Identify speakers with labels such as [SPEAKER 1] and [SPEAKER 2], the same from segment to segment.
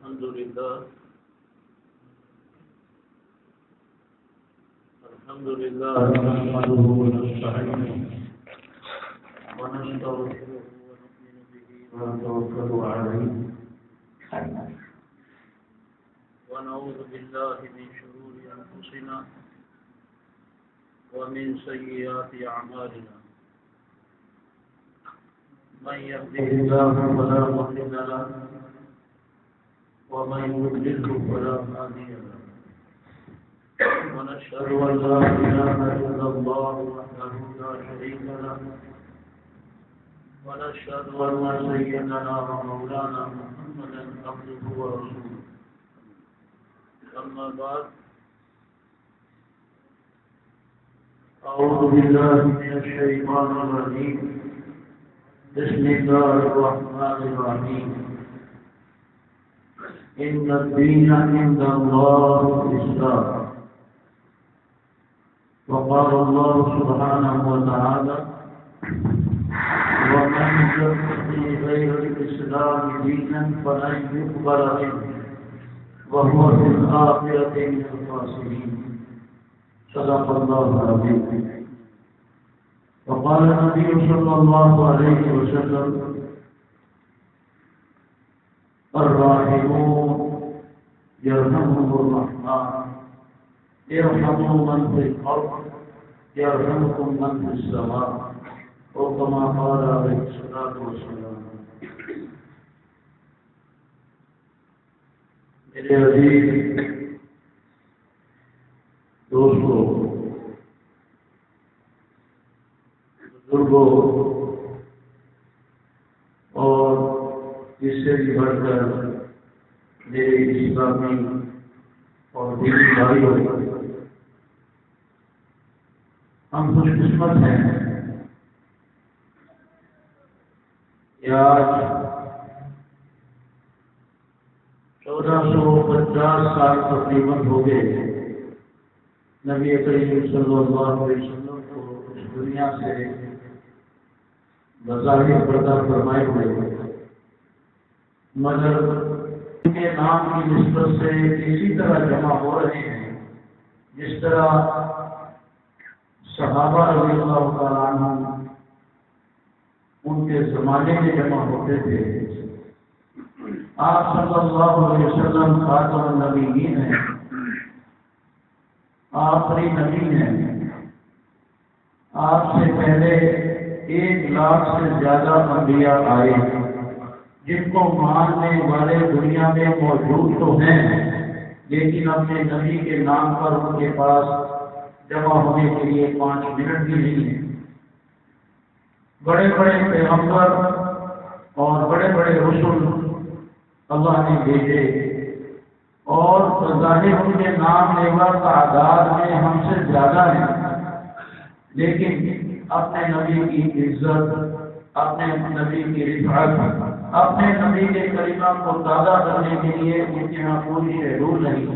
[SPEAKER 1] الحمد لله نحمده ونستعينه ونستغفره ونؤمن به ونتوكل عليه ونعوذ بالله من شرور أنفسنا ومن سيئات أعمالنا من يهده الله فلا مضل له ومن يضلل فلا هادي له ونشهد أن لا إله إلا الله وحده لا شريك له ونشهد أن سيدنا ومولانا محمدا عبده ورسوله أما بعد أعوذ بالله من الشيطان الرجيم بسم الله الرحمن الرحيم إن الدين عند الله الإسلام وقال الله سبحانه وتعالى ومن يبتغي غير الإسلام دينا فلن يقبل منه وهو في الآخرة من الخاسرين صدق الله العظيم. وقال النبي صلى الله عليه وسلم الراحمون يرحمهم الرحمن ارحموا من في الأرض يرحمكم من في السماء وكما قال عليه الصلاة والسلام. میرے عزیز دوستوں، بزرگوں اور اس سے بھی بڑھ کر میرے اسلامی اور دینی بھائیوں، ہم خوش قسمت ہیں کہ آج 1450 سال تقریباً ہو گئے نبی کریم صلی اللہ علیہ وسلم کو اس دنیا سے بظاہر پردہ فرمائے ہوئے، مگر ان کے نام کی نسبت سے اسی طرح جمع ہو رہے ہیں جس طرح صحابہ رضی اللہ تعالیٰ عنہ ان کے زمانے میں جمع ہوتے تھے. آپ صلی اللہ علیہ وسلم خاتم النبیین ہیں، آخری نبی ہیں. آپ سے پہلے 1 لاکھ سے زیادہ انبیاء آئے جن کو ماننے والے دنیا میں موجود تو ہیں، لیکن اپنے نبی کے نام پر ان کے پاس جمع ہونے کے لیے 5 منٹ بھی نہیں ہیں. بڑے بڑے پیغمبر اور بڑے بڑے رسول اللہ نے بھیجے اور ظاہر ان کے نام لیوا تعداد میں ہم سے زیادہ ہیں، لیکن اپنے نبی کی عزت، اپنے نبی کی رفعت، اپنے نبی کے کلمہ کو تازہ کرنے کے لیے ان کے یہاں کوئی شیڈول نہیں،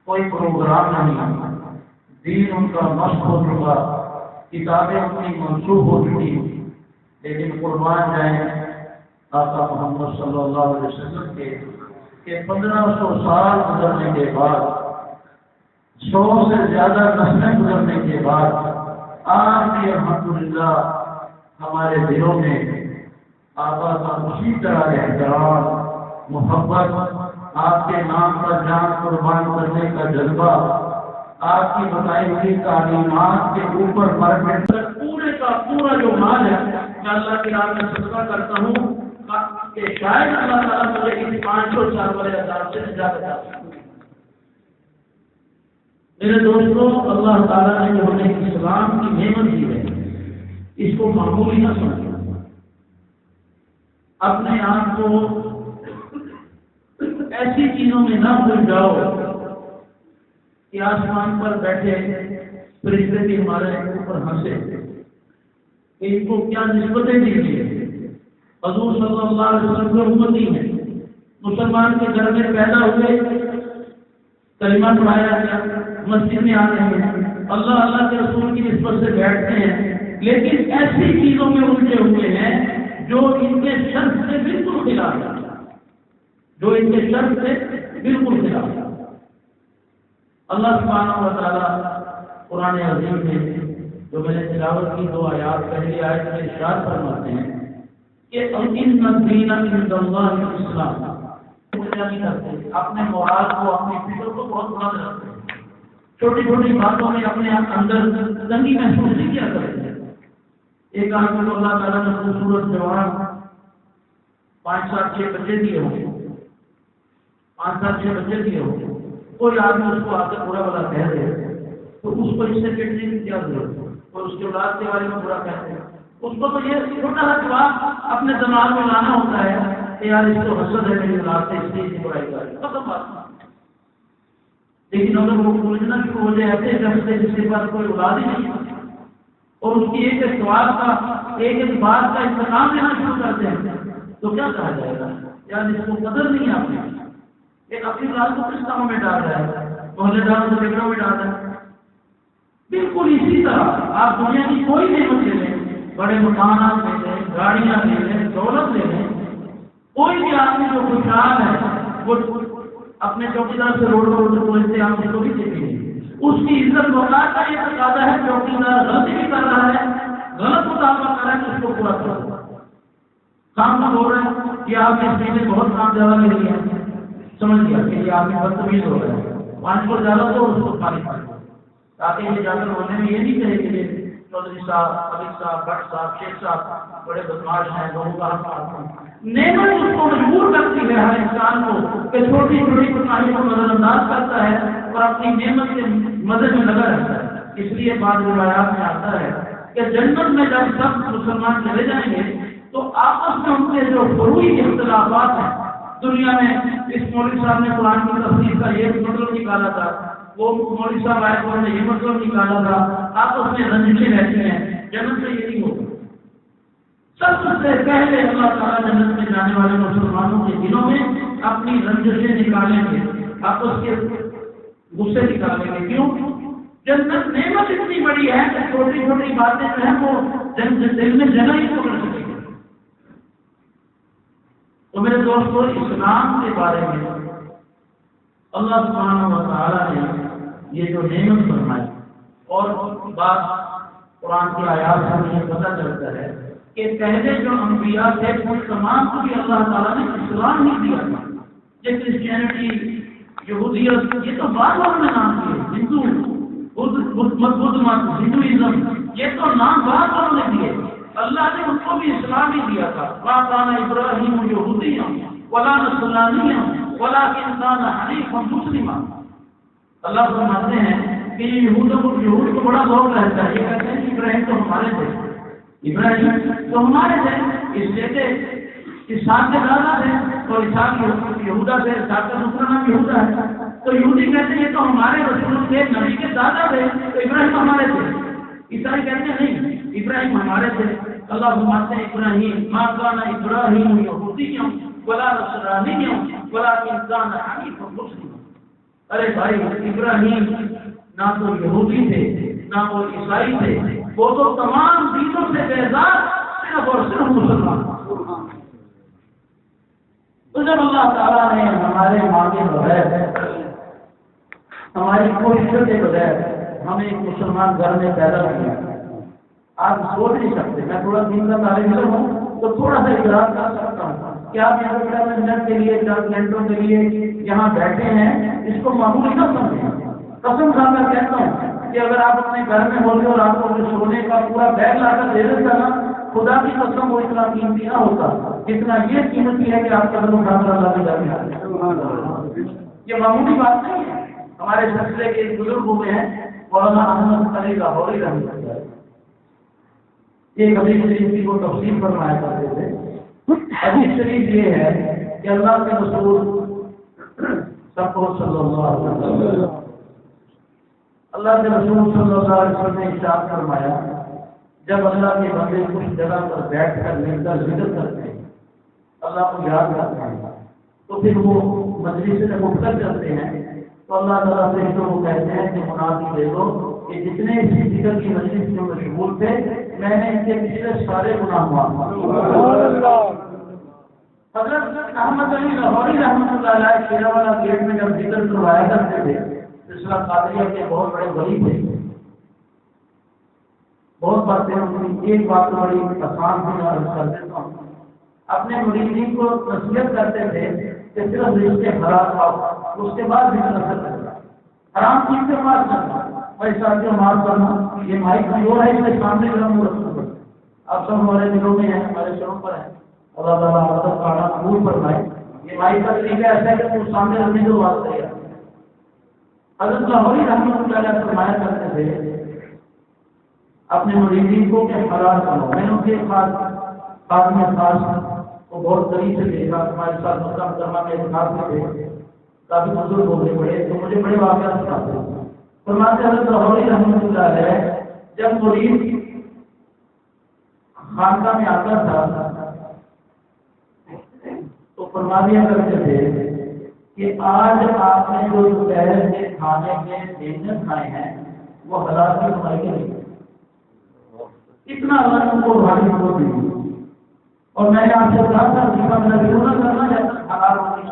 [SPEAKER 1] کوئی پروگرام نہیں. دین ان کا مشق ہو چکا، کتابیں اپنی منسوخ ہو چکی، لیکن قربان جائیں آقا محمد صلی اللہ علیہ وسلم کے 1500 سال گزرنے کے بعد، 100 سے زیادہ نسلیں گزرنے کے بعد، آج بھی الحمدللہ ہمارے دلوں میں آقا کا اسی طرح احترام، محبت، آپ کے نام پر جان قربان کرنے کا جذبہ، آپ کی بتائی ہوئی تعلیمات کے اوپر پرمٹ پورے کا پورا جو مال ہے میں اللہ کی راہ میں صدقہ کرتا ہوں کہ شاید اللہ تعالیٰ مجھے ان 500 سال والے عذاب سے نجات عطا فرمائے. میرے دوستوں، اللہ تعالیٰ نے جو ہمیں اسلام کی نعمت دی ہے اس کو معمولی نہ سمجھیں. اپنے آپ کو ایسی چیزوں میں نہ بھول جاؤ کہ آسمان پر بیٹھے فرشتے بھی ہمارے اوپر ہنسے، ان کو کیا نسبتیں دیجیے. حضور صلی اللہ علیہ وسلم کے امتی ہیں، مسلمان کے گھر میں پیدا ہوئے، کلمہ پڑھایا گیا، مسجد میں آتے ہیں، اللہ اللہ کے رسول کی نسبت سے بیٹھتے ہیں، لیکن ایسی چیزوں میں الجھے ہوئے ہیں جو ان کے شرط سے بالکل خلاف ہے، جو ان کے شرط سے بالکل خلاف ہے۔ اللہ سبحانہ و تعالیٰ قرآن عظیم میں جو میں نے تلاوت کی 2 آیات، پہلی آیت میں ارشاد فرماتے ہیں کہ ان الدین عند اللہ الاسلام، نہیں کرتے اپنے مراد کو، اپنی فکر کو بہت بلند رکھتے ہیں، چھوٹی چھوٹی باتوں میں اپنے اندر تنگی محسوس نہیں کیا کرتے۔ ایک آدمی کو اللہ تعالیٰ نے خوبصورت جوان 5 7 6 بچے دیے ہوں، 5 7 6 بچے دیے ہوں، کوئی آدمی اس کو آ کے برا بلا کہہ دے تو اس کو اس سے پٹنے کی کیا ضرورت ہے؟ اور اس کے اولاد کے بارے میں برا کہتے ہیں، اس کو تو یہ چھوٹا سا جواب اپنے دماغ میں لانا ہوتا ہے کہ یار اس کو حسد ہے میری اولاد سے، اس لیے اس کی برائی کر رہی ہے، ختم بات۔ لیکن اگر وہ سوچنا شروع ہو جائے ایسے شخص سے جس کے پاس کوئی اولاد ہی نہیں اور اس کی ایک سوال کا، ایک بات کا انتظام لینا شروع کرتے ہیں تو کیا کہا جائے گا؟ یار اس کو قدر نہیں ہے آپ نے، ایک اپنی اولاد کو کس کاموں میں ڈال رہا ہے، محلے داروں سے جھگڑوں میں ڈال رہا ہے۔ بالکل اسی طرح آپ دنیا کی کوئی نعمت لے لیں، بڑے مکانات لے لیں، گاڑیاں لے لیں، دولت لے لیں، کوئی بھی آدمی جو خوشحال ہے وہ اپنے چوکیدار سے روڈ پر پہنچتے آپ کو بھی دیکھیں گے، اس کی عزت وقار کا یہ تقاضا ہے چوکیدار غلطی بھی کر رہا ہے، غلط مطالبہ کر رہا ہے تو اس کو پورا کرو۔ کام نہ ہو رہا ہے کہ آپ اس مہینے بہت کام زیادہ لے لیا، سمجھ گیا کہ یہ آدمی بدتمیز ہو رہا ہے، 5 کو زیادہ تو اس کو خالی کر دو، تاکہ یہ جا کر ہونے میں یہ نہیں کہے کہ یہ چودھری صاحب، ملک صاحب، بٹ صاحب، شیخ صاحب بڑے بدماش ہیں، لوگوں کا نعمت اس کو مجبور کرتی ہے ہر انسان کو کہ چھوٹی چھوٹی کوتاہیوں کو نظر انداز کرتا ہے اور اپنی نعمت کے مزے میں لگا رہتا ہے۔ اس لیے بعض روایات میں آتا ہے کہ جنت میں جب سب مسلمان چلے جائیں گے تو آپس میں ان کے جو فروعی اختلافات ہیں، دنیا میں اس مولوی صاحب نے قرآن کی تفسیر کا یہ مطلب نکالا تھا، وہ مولوی صاحب آئے تو نے یہ مطلب نکالا تھا، آپس میں رنجشیں رہتی ہیں، جنت میں یہ نہیں ہوگا۔ سب سے پہلے اللہ تعالیٰ جنت میں جانے والے مسلمانوں کے دلوں میں اپنی رنجشیں نکالیں گے، آپس کے غصے نکالیں گے۔ کیوں؟ جنت نعمت اتنی بڑی ہے کہ چھوٹی چھوٹی باتیں جو ہیں وہ دل میں جگہ ہی پکڑ سکیں گے۔ تو میرے دوستوں، اسلام کے بارے میں اللہ سبحانہ و تعالیٰ نے یہ جو نعمت فرمائی، اور بات قرآن کی آیات سے مجھے پتہ چلتا ہے کہ پہلے جو انبیاء تھے ان تمام کو بھی اللہ تعالیٰ نے اسلام ہی دیا تھا۔ یہ کرسچینٹی، یہودیت، یہ تو بعد میں نام دیے، ہندو ہندوازم، یہ تو نام بعد والوں نے دیے، اللہ نے ان کو بھی اسلام ہی دیا تھا۔ ما کان ابراہیم یہودیًا ولا نصرانیًا ولکن کان حنیفا مسلما۔ اللہ فرماتے ہیں کہ یہود کو بڑا ذوق رہتا ہے، یہ کہتے ہیں کہ ابراہیم تو ہمارے تھے، ابراہیم تو ہمارے تھے، اس لیے تھے اسحاق کے دادا تھے، اور اسحاق یہودا سے، اسحاق کا دوسرا نام یہودا ہے، تو یہودی کہتے ہیں یہ تو ہمارے رسول تھے، نبی کے دادا تھے، تو ابراہیم ہمارے تھے۔ عیسائی کہتے ہیں نہیں، ابراہیم ہمارے تھے۔ اللہ فرماتے ہیں ابراہیم ما کان ابراہیم یہودیًا ولا نصرانیًا ولکن کان حنیفا مسلما۔ ارے بھائی، ابراہیم نہ تو یہودی تھے نہ وہ عیسائی تھے، وہ تو تمام دینوں سے بیزار صرف اور صرف مسلمان۔ تو جب اللہ تعالیٰ نے ہمارے مانگے بغیر، ہماری کوششوں کے بغیر ہمیں ایک مسلمان گھر میں پیدا کیا، آپ سوچ نہیں سکتے، میں تھوڑا دین کا طالب علم ہوں تو تھوڑا سا اقرار کر سکتا ہوں کہ آپ یہاں بیٹا منٹ کے لیے، 4 گھنٹوں کے لیے یہاں بیٹھے ہیں، اس کو معمولی نہ سمجھیں۔ قسم کھا کر کہتا ہوں کہ اگر آپ اپنے گھر میں ہوتے اور آپ کو سونے کا پورا بیگ لا کر دے دیتا نا، خدا کی قسم وہ اتنا قیمتی نہ ہوتا جتنا یہ قیمتی ہے کہ آپ قدم اٹھا کر اللہ کے گھر میں آتے۔ یہ معمولی بات نہیں ہے۔ ہمارے سلسلے کے بزرگ ہوئے ہیں مولانا احمد علی لاہوری رحمۃ اللہ، یہ حدیث شریف کی وہ تفسیر فرمایا کرتے تھے۔ حدیث شریف یہ ہے کہ اللہ کے رسول سب کو صلی اللہ علیہ وسلم، اللہ کے رسول صلی اللہ علیہ وسلم نے ارشاد فرمایا، جب اللہ کے بندے کچھ جگہ پر بیٹھ کر مل کر ذکر کرتے ہیں، اللہ کو یاد کرتے ہیں، تو پھر وہ مجلس سے اٹھ کر چلتے ہیں تو اللہ تعالیٰ سے تو وہ کہتے ہیں کہ منادی دے دو کہ جتنے اسی ذکر کی مجلس میں مشغول تھے، میں نے ان کے پچھلے سارے گناہ معاف کر دیے۔ حضرت احمد علی لاہوری رحمۃ اللہ علیہ شیرہ والا گیٹ میں جب ذکر کروایا کرتے تھے، سلسلہ قادریہ کے بہت بڑے ولی تھے، بہت باتیں ان کی، ایک بات بڑی آسان سے عرض کر دیتا ہوں، اپنے مریدین کو نصیحت کرتے تھے کہ صرف رشتے حلال کھاؤ، اس کے بعد بھی نصیحت کرنا، حرام چیز سے مار کرنا، پیسہ سے مار کرنا، یہ مائک جو ہے اس کے سامنے گرم رکھنا، آپ سب ہمارے دلوں میں ہیں، ہمارے سروں پر ہیں، اللہ تعالیٰ مدد کا قبول فرمائے۔ یہ مائک کا طریقہ ایسا ہے کہ وہ سامنے رکھنے کو بات کرے گا۔ حضرت لاہوری رحمۃ اللہ علیہ فرمایا کرتے تھے اپنے مریدین کو کہ حلال کرو۔ میں نے ان کے خاتمہ خاص کو بہت قریب سے دیکھا، ہمارے ساتھ مکہ مکرمہ کے اعتکاف میں تھے، کافی بزرگ ہو گئے بڑے، تو مجھے بڑے واقعات سناتے ہیں۔ فرماتے حضرت لاہوری رحمۃ اللہ علیہ جب مرید خانقاہ میں آتا تھا تو فرما دیا کرتے تھے کہ آج آپ نے جو دوپہر کے کھانے کے ویجن کھائے ہیں وہ حلال کی کمائی کے نہیں، اتنا اللہ ان کو بھاری کو دی۔ اور میں نے آپ سے کہا تھا جیسا میرا ضرور کرنا ہے حلال ہوگی۔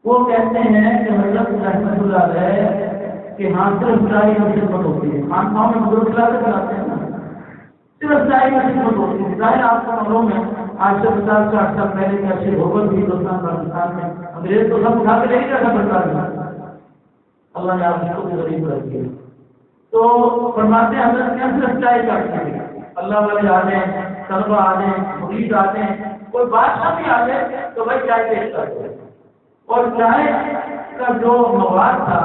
[SPEAKER 1] وہ کہتے ہیں کہ حضرت رحمۃ اللہ علیہ کہ ہاں صرف چائے کی خدمت ہوتی ہے، خانقاہوں میں بزرگ کھلا کے کھلاتے ہیں نا، صرف چائے کی خدمت ہوتی ہے۔ ظاہر آپ کو معلوم ہے آج سے 50-60 سال پہلے کیسے حکومت بھی ہندوستان پاکستان میں انگریز تو سب اٹھا کے لے جاتا پڑتا ہے، اللہ نے آپ کو بھی غریب رکھ دیا۔ تو فرماتے ہیں حضرت کیا صرف چائے کاٹتے ہیں، اللہ والے آ جائیں، طلبہ آ جائیں، مرید آ جائیں، کوئی بادشاہ بھی آ جائے تو بھائی چائے پیش کرتے ہیں۔ اور چائے کا جو مواد تھا،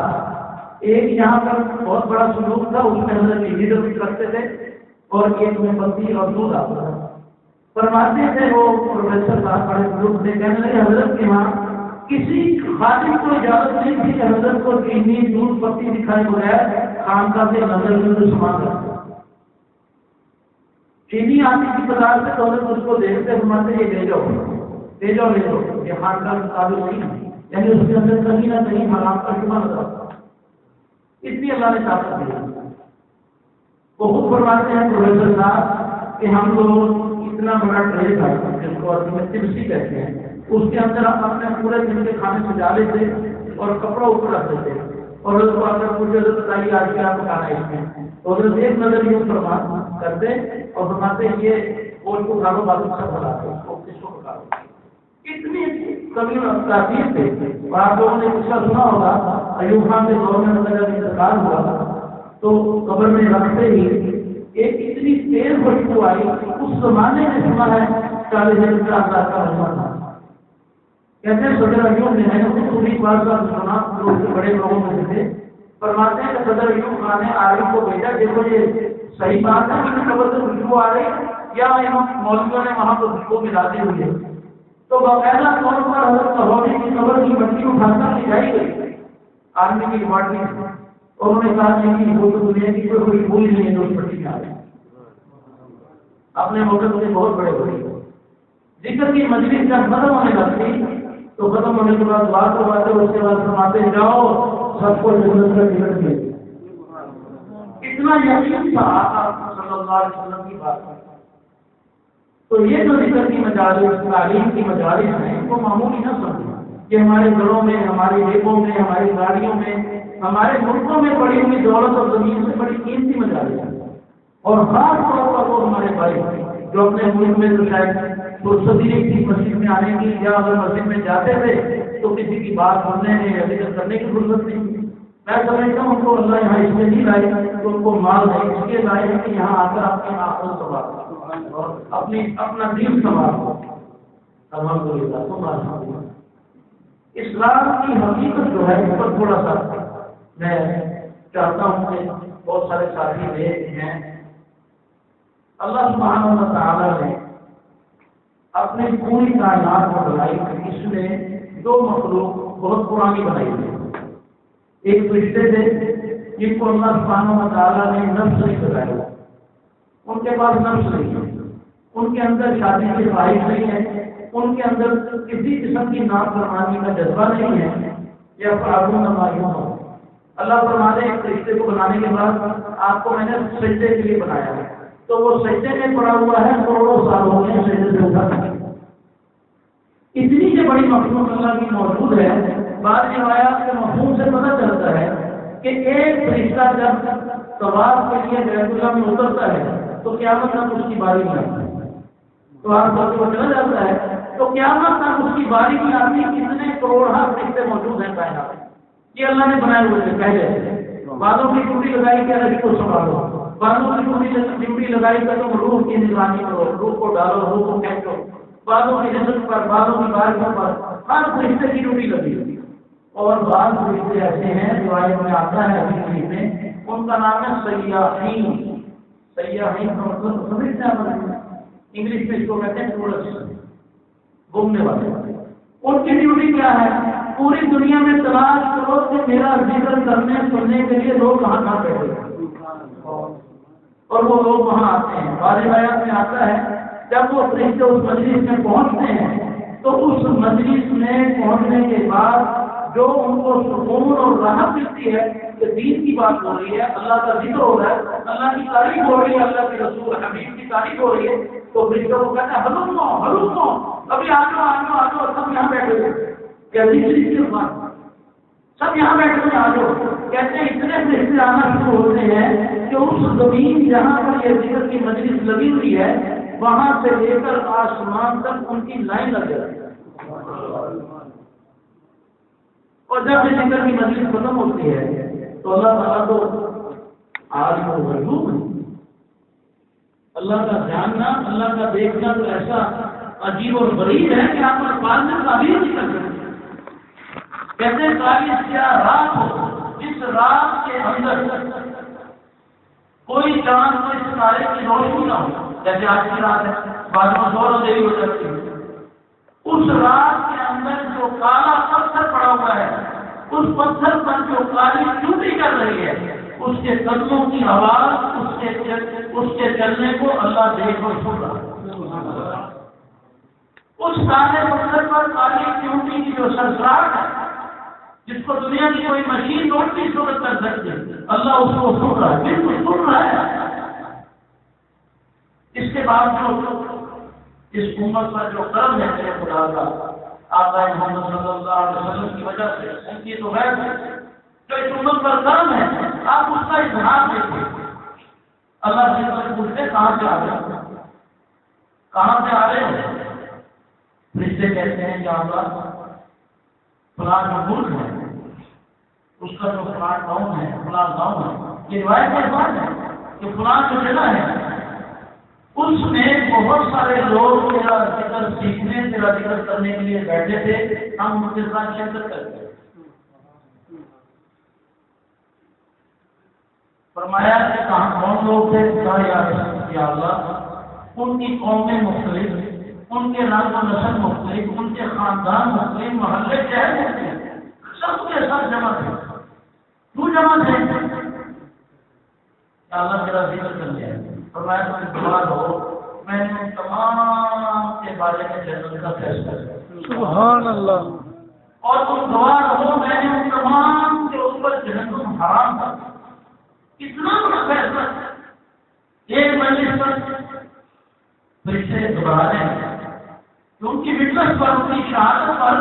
[SPEAKER 1] ایک یہاں پر بہت بڑا سلوک تھا، اس میں حضرت لیڈر رکھتے تھے اور ایک میں پتی اور دودھ آتا تھا۔ فرماتے تھے وہ پروفیسر صاحب بڑے بزرگ تھے، کہنے لگے حضرت کے وہاں کسی خادم کو اجازت نہیں تھی کہ حضرت کو چینی دودھ پتی دکھائے بغیر خانقاہ سے نظر میں سامان رکھتے۔ چینی آتی تھی بازار سے تو حضرت اس کو دیکھتے فرماتے یہ لے جاؤ لے جاؤ لے جاؤ، یہ خانقاہ کے قابل نہیں ہے، یعنی اس کے اندر کہیں نہ کہیں حرام کا شبہ نظر آتا۔ اتنی اللہ نے طاقت دی۔ وہ خود فرماتے ہیں پروفیسر صاحب کہ ہم لوگ اتنا بڑا ٹرے تھا جس کو تلسی کہتے ہیں، اس کے اندر ہم اپنے پورے دن کے کھانے سجا لیتے اور کپڑا اوپر رکھ دیتے اور اس کو اگر مجھے بتائیے آج کیا پکانا ہے اس میں، تو اگر ایک نظر یوں فرما کرتے اور فرماتے یہ گوشت کو کھا لو بات اچھا بناتے اس کو پکا لو۔ اتنی کبھی تاثیر تھے۔ اور آپ لوگوں نے قصہ سنا ہوگا ایوب خان کے دور میں جب انتقال ہوا تو قبر میں رکھتے ہی ایک اتنی تیز خوشبو آئی، اس زمانے میں سنا ہے 40,000 کا رقم تھا۔ کہتے ہیں صدر ایوب نے، میں نے خود پوری بات کا سنا، جو بڑے لوگوں میں سے تھے، فرماتے ہیں کہ صدر ایوب خان نے عالم کو بھیجا دیکھو یہ صحیح بات ہے کہ قبر سے خوشبو آ رہی یا مولویوں نے وہاں پر خوشبو ملا دی ہوئی ہے۔ تو باقاعدہ طور پر حضرت لاہوری کی قبر کی مٹی اٹھا کر لے جائی گئی آرمی کی ڈپارٹمنٹ میں، اور انہوں نے کہا کہ وہ تو دنیا کی کوئی خوشبو ہی نہیں ہے جو اس مٹی میں آ رہی ہے۔ اپنے موقع سے بہت بڑے بڑے ذکر کی مجلس جب ختم ہونے لگتی تو ختم ہونے کے بعد بات کرواتے، اس کے بعد فرماتے جاؤ سب کو جنت کا ٹکٹ دے۔ اتنا یقین تھا آپ صلی اللہ علیہ وسلم کی بات میں۔ تو یہ جو ذکر کی مجالس، تعلیم کی مجالس ہیں، وہ معمولی نہ سمجھیں کہ ہمارے گھروں میں، ہماری جیبوں میں، ہماری گاڑیوں میں، ہمارے ملکوں میں پڑی ہوئی دولت اور زمین سے بڑی قیمتی مجالس ہیں۔ اور خاص طور پر وہ ہمارے بھائی جو اپنے ملک میں تو شاید فرصتی نہیں تھی مسجد میں آنے کی، یا اگر مسجد میں جاتے تھے تو کسی کی بات سننے میں یا ذکر کرنے کی فرصت نہیں تھی۔ میں سمجھتا ہوں ان کو اللہ یہاں اس میں نہیں لائے تو ان کو مال ہے اس لیے لائے ہیں کہ یہاں آ کر اپنے آخرت سنبھال اور اپنا دین سنبھال۔ الحمدللہ اسلام کی حقیقت جو ہے اس پر تھوڑا سا میں چاہتا ہوں کہ بہت سارے ساتھی لے ہیں۔ اللہ سبحانہ و تعالیٰ نے اپنی پوری کائنات کو بنائی، اس میں دو مخلوق بہت پرانی بنائی ہے۔ ایک فرشتے تھے جن کو اللہ سبحانہ و تعالیٰ نے نفس نہیں بتایا، ان کے پاس نفس نہیں ہے، ان کے اندر شادی کی خواہش نہیں ہے، ان کے اندر کسی قسم کی نافرمانی کا جذبہ نہیں ہے یا فراغون مایون ہو۔ اللہ فرماتے ہیں ایک فرشتے کو بنانے کے بعد آپ کو میں نے سجدے کے لیے بنایا ہے، تو وہ سجدے میں پڑا ہوا ہے، کروڑوں سال ہو گئے سجدے سے اٹھا اتنی جو بڑی مخلوق اللہ کی موجود ہے، بعض روایات کے مفہوم سے پتہ چلتا ہے کہ ایک فرشتہ جب طواف کے لیے بیت اللہ میں اترتا ہے تو قیامت تک اس کی باری نہیں آتی، تو آپ کو چلا جاتا ہے تو قیامت تک اس کی باری نہیں آتی۔ کتنے کروڑ فرشتے موجود ہیں کائنات، یہ اللہ نے بنائے ہوئے تھے پہلے سے۔ بعضوں کی ڈیوٹی لگائی کہ نبی کو سنبھالو، بعضوں کی ڈیوٹی لگائی کہ تم روح کی نگرانی کرو، روح کو ڈالو، روح کو کھینچو، بعضوں کی رزق پر، بعضوں کی بارشوں پر، ہر فرشتے کی ڈیوٹی لگی ہوئی۔ اور بعض فرشتے ایسے ہیں جو آیت میں آتا ہے حدیث میں، ان کا نام ہے سیاحین۔ سیاحین کا مطلب سمجھتے ہیں؟ انگلش میں اس کو کہتے ہیں ٹورسٹ، گھومنے والے۔ ان کی ڈیوٹی کیا ہے؟ پوری دنیا میں تلاش کرو کہ میرا ذکر کرنے سننے کے لیے لوگ کہاں بیٹھے ہیں، اور وہ لوگ وہاں آتے ہیں۔ بعض روایات میں آتا ہے جب وہ فرشتے اس مجلس میں پہنچتے ہیں تو اس مجلس میں پہنچنے کے بعد جو ان کو سکون اور راحت ملتی ہے کہ دین کی بات ہو رہی ہے، اللہ کا ذکر ہو رہا ہے، اللہ کی تعریف ہو رہی ہے، اللہ کے رسول حبیب کی تعریف ہو رہی ہے، تو فرشتوں کو کہتے ہیں ہلو ابھی آ جاؤ سب یہاں بیٹھے ہوئے، سب یہاں بیٹھے ہوئے آ جاؤ۔ کہتے ہیں اتنے فرشتے آنا شروع ہوتے ہیں کہ اس زمین جہاں پر یہ ذکر کی مجلس لگی ہوئی ہے وہاں سے لے کر آسمان تک ان کی لائن لگ جاتی ہے، اور جب یہ ذکر کی مجلس ختم ہوتی ہے تو اللہ تعالیٰ تو عالم الغیوب ہے، اللہ کا جاننا، اللہ کا دیکھنا تو ایسا عجیب اور غریب ہے کہ آپ الفاظ میں تعبیر نہیں کر سکتے۔ کہتے ہیں کالی سیاہ رات ہو، جس رات کے اندر کوئی چاند کوئی ستارے کی روشنی نہ ہو، جیسے آج کی رات ہے، بعد میں زور دیری ہو جاتی ہے، اس رات کے اندر جو کالا پتھر پڑا ہوا ہے، اس پتھر پر جو کالی چوٹی کر رہی ہے، اس کے قدموں کی آواز، اس کے چلنے کو اللہ دیکھ اور سن رہا ہے۔ اس کالے پتھر پر کالی چوٹی کی جو سرسراہٹ ہے، جس کو دنیا کی کوئی مشین نوٹ نہیں صورت کر سکتی، اللہ اس کو سن رہا ہے، بالکل سن رہا ہے۔ اس کے بعد جو اس امت پر جو کرم ہے میرے خدا کا، آقا محمد صلی اللہ علیہ وسلم کی وجہ سے، ان کی تو غیر ہے، جو اس امت پر کرم ہے، آپ اس کا اظہار دیکھیں۔ اللہ سے پوچھتے کہاں سے آ رہے، کہاں سے آ رہے ہیں؟ فرشتے کہتے ہیں کہ اللہ فلاں جو ملک ہے اس کا جو فلاں گاؤں ہے، فلاں گاؤں ہے، یہ روایت کے بعد ہے کہ فلاں جو جگہ ہے اس میں بہت سارے لوگ تیرا ذکر سیکھنے، تیرا ذکر کرنے کے لیے بیٹھے تھے، ہم ان کے ساتھ شرکت کرتے ہیں۔ فرمایا کہ کہاں کون لوگ تھے؟ کہا یا اللہ ان کی قومیں مختلف، ان کے رنگ و نسل مختلف، ان کے خاندان مختلف، محلے شہر مختلف، سب کے ساتھ جمع تھے۔ کیوں جمع تھے؟ اللہ تیرا ذکر کر لیا۔ فرمایا تم گواہ ہو، میں نے ان تمام کے بارے میں جنت کا فیصلہ کیا۔
[SPEAKER 2] سبحان اللہ۔
[SPEAKER 1] اور تم گواہ ہو، میں نے ان تمام کے اوپر جہنم حرام کر دیا۔ کتنا بڑا فیصلہ! ایک مجلس پر فرشتے دہرا رہے ہیں کہ ان کی وٹنس پر، ان کی شہادت پر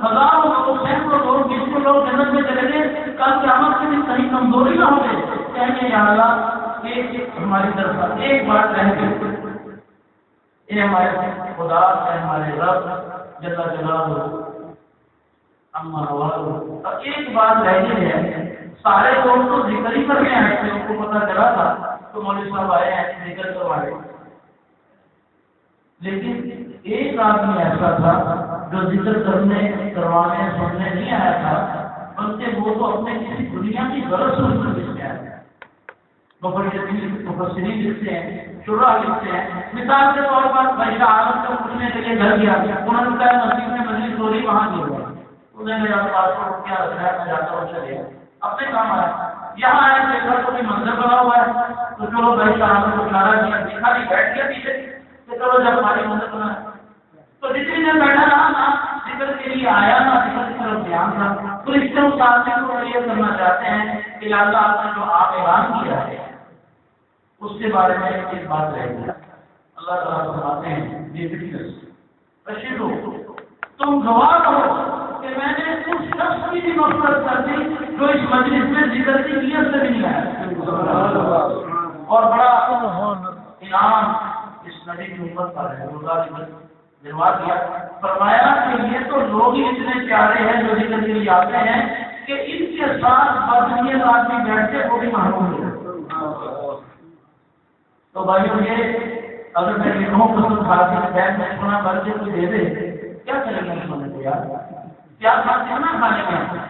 [SPEAKER 1] ہزاروں لوگ، سینکڑوں لوگ، بیسوں لوگ جنت میں چلے گئے۔ کل قیامت کے دن کہیں کمزوری نہ ہو گئے، کہیں یا اللہ ایک ہماری طرف ایک بات رہ گئی، یہ ہمارے خدا ہے، ہمارے رب جل جلالہ اما نوازو، اور ایک بات رہ گئی ہے۔ سارے لوگ تو ذکر ہی کرنے آئے تھے، ان کو پتا چلا تھا تو مولوی صاحب آئے ہیں ذکر کروائے، لیکن ایک آدمی ایسا تھا جو ذکر کرنے، کروانے، سننے نہیں آیا تھا، بلکہ وہ تو اپنے کسی دنیا کی غرض سوچنے کے لیے آیا تھا۔ مفسرین لکھتے ہیں، شراح لکھتے ہیں، مثال کے طور پر بھائی عالم کو پوچھنے کے لیے گھر گیا، انہوں نے کہا مسجد میں مجلس ہو رہی، وہاں نہیں ہوا، انہوں نے میرا پاسپورٹ کیا رکھا ہے، میں جاتا ہوں، چلے اپنے کام آیا۔ یہاں آیا دیکھا تو کوئی منظر بنا ہوا ہے، تو چلو بھائی عالم کو اشارہ کیا، دکھا نہیں، بیٹھ گیا پیچھے، تو چلو جب ہماری منظر بنا تو جتنی دیر بیٹھا رہا نا ذکر کے لیے آیا نا، ذکر کی طرف دھیان تھا، تو اس سے اس آدمی کو کلیئر کرنا چاہتے ہیں کہ اللہ آپ نے جو آپ اعلان کیا ہے اس کے بارے میں ایک بات رہے گی۔ اللہ تعالیٰ فرماتے ہیں یہ فٹنس رشید ہو، تم تم گواہ رہو کہ میں نے اس شخص کی بھی مغفرت کر دی جو اس مجلس میں ذکر کی نیت سے بھی نہیں آیا. اور بڑا انعام اس نبی کی امت کا ہے. دلوا دیا فرمایا کہ یہ تو لوگ ہی اتنے پیارے ہیں جو ذکر کے لیے آتے ہیں کہ ان کے ساتھ بدنیت آدمی بیٹھتے وہ بھی محروم ہے. تو بھائیوں یہ اگر میں یہ کہوں پسند کھاتی بیٹھ میں سونا بھر کے کوئی دے دے کیا کریں گے سونے کو یار؟ کیا کتنا کھانے میں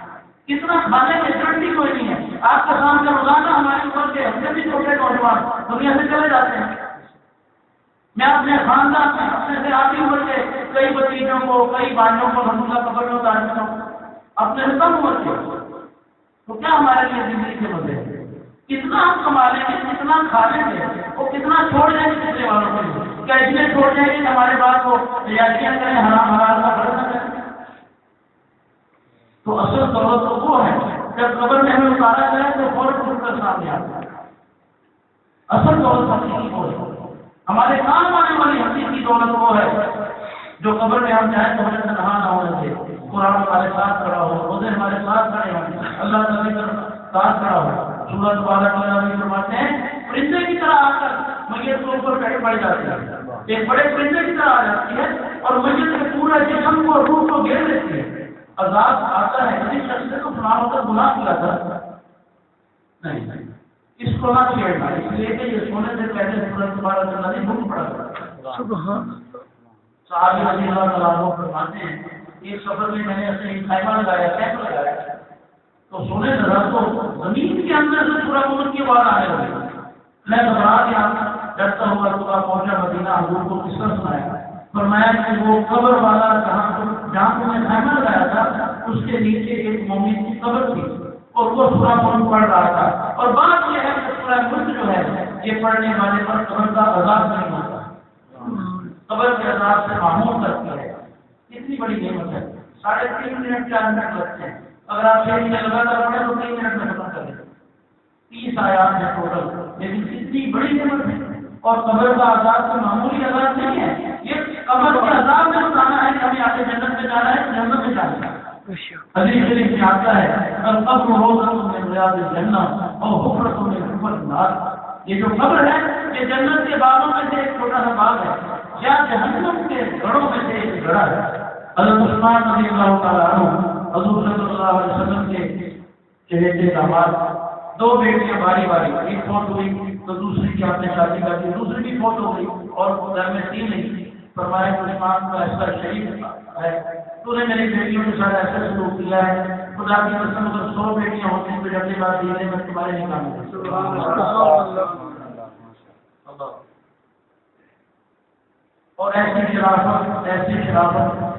[SPEAKER 1] کتنا کھانے میں گارنٹی کوئی نہیں ہے. آپ کا سامنے روزانہ ہمارے اوپر کے ہم سے بھی چھوٹے نوجوان دنیا سے چلے جاتے ہیں. میں اپنے خاندان میں اپنے سے آپ ہی عمر کے کئی بچیوں کو کئی بھائیوں کو رسول اللہ قبر میں اتارتا ہوں اپنے سے کم عمر کے. تو کیا ہمارے لیے زندگی کے مزے ہیں؟ کتنا ہم کما لیں گے کتنا کھا لیں گے وہ کتنا چھوڑ دیں گے پچھلے والوں کو. کیا اس لیے چھوڑ دیں گے کہ ہمارے پاس وہ ریاضیاں کریں حرام حلال کا فرق نہ کریں. تو اصل دولت تو وہ ہے جب قبر میں ہمیں اتارا جائے تو فوراً اٹھ کر سامنے آتا ہے. اصل دولت حقیقی وہ ہے. ہمارے کام آنے والی حقیقی دولت وہ ہے جو قبر میں ہم چاہیں تو ہمیں تنہا نہ ہونے سے قرآن ہمارے ساتھ کھڑا ہو روزے ہمارے ساتھ کھڑے ہوں اللہ تعالی کا ساتھ کھڑا ہو. سورۃ بقرہ میں فرماتے ہیں پرندے کی طرح آ کر میت کے اوپر بیٹھ پڑ جاتی ہے. ایک بڑے پرندے کی طرح آ جاتی ہے اور میت کے پورا جسم کو روح کو گھیر لیتی ہے. عذاب آتا ہے کسی شخص نے تو فلاں وقت گناہ کیا تھا نہیں اس کو نہ چھیڑنا اس لیے کہ یہ سونے سے پہلے سورۃ بقرہ نہیں بھول پڑا تھا. سبحان اللہ. صحابی رضی اللہ تعالیٰ عنہ فرماتے ہیں ایک سفر میں نے ایسے ہی خیمہ لگایا کیمپ لگایا تو سونے لگا تو زمین کے اندر سے پورا ملک کی آواز آنے لگی. میں گھبرا گیا ڈرتا ہوا صبح پہنچا مدینہ حضور کو قصہ سنایا. فرمایا کہ وہ قبر والا جہاں کو میں خیمہ لگایا تھا اس کے نیچے ایک مومن کی قبر تھی اور وہ سورہ ملک پڑھ رہا تھا. اور بات یہ ہے کہ سورہ ملک جو ہے یہ پڑھنے والے پر قبر کا عذاب نہیں ہوتا قبر کے عذاب سے معمول کرتی ہے. کتنی بڑی نعمت ہے. 3.5 منٹ 4 منٹ لگتے ہیں. اگر آپ 6 مہینے لگاتار پڑھیں تو 3 منٹ میں ختم کر دیں. 30 آیات ہے ٹوٹل لیکن اتنی بڑی نعمت ہے. اور قبر کا عذاب کوئی معمولی عذاب نہیں ہے. یہ قبر کے عذاب میں بتانا ہے کہ ہمیں آگے جنت میں جانا ہے جنت میں جانا ہے. حدیث شریف میں آتا ہے القبر روضۃ من ریاض الجنہ اور حفرۃ من حفر النار. یہ جو قبر ہے یہ جنت کے باغوں میں سے ایک چھوٹا سا باغ ہے یا جہنم کے گڑھوں میں سے ایک گڑھا ہے. حضرت عثمان رضی اللہ تعالیٰ عنہ حضور صلی اللہ علیہ وسلم کے چہیتے داماد 2 بیٹیاں باری باری ایک فوت ہوئی تو دوسری کی آپ نے شادی کر دی دوسری بھی فوت ہو گئی اور گھر میں 3 نہیں. فرمایا کہ عثمان کا ایسا شریف ہے تو نے میری بیٹیوں کے ساتھ ایسا سلوک کیا ہے خدا کی قسم اگر 100 بیٹیاں ہوتی تو اگلی بار دینے میں تمہارے نہیں کام ہوتے. اور ایسی شرافت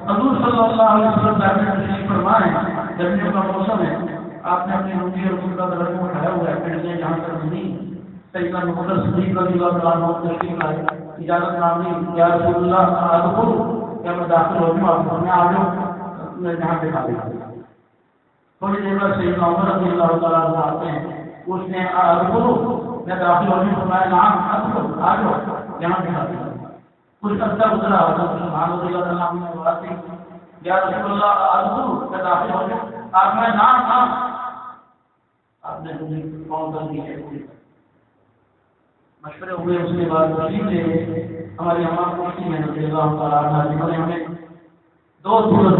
[SPEAKER 1] حضور صلی اللہ علیہ وسلم نے تشریف فرمائے. گرمیوں کا موسم ہے آپ نے اپنی روٹی اور خود کا درجہ اٹھایا ہوا ہے پھر جہاں تک نہیں سیدنا ابوبکر صدیق رضی اللہ تعالیٰ عنہ تشریف لائے. اجازت مانگی یا رسول اللہ ادخل کیا میں داخل ہو جاؤں آپ میں آ جاؤں میں جہاں پہ کھا لیا. تھوڑی دیر بعد سیدنا عمر رضی اللہ تعالیٰ عنہ آتے ہیں اس نے ادخل میں داخل ہو جاؤں فرمایا نام ادخل آ جاؤ یہاں پہ کھا لیا. کچھ عرصہ گزرا سبحان رضی اللہ تعالیٰ عنہ نے بات کی یا رسول اللہ ادخل میں داخل ہو جاؤں آپ میں نام تھا آپ نے کون کر دی مشورے ہوئے. اس کے بعد تشریف لے گئے ہماری اماں کو اسی میں رضی اللہ تعالیٰ عنہ جنہوں نے ہمیں 2 سورج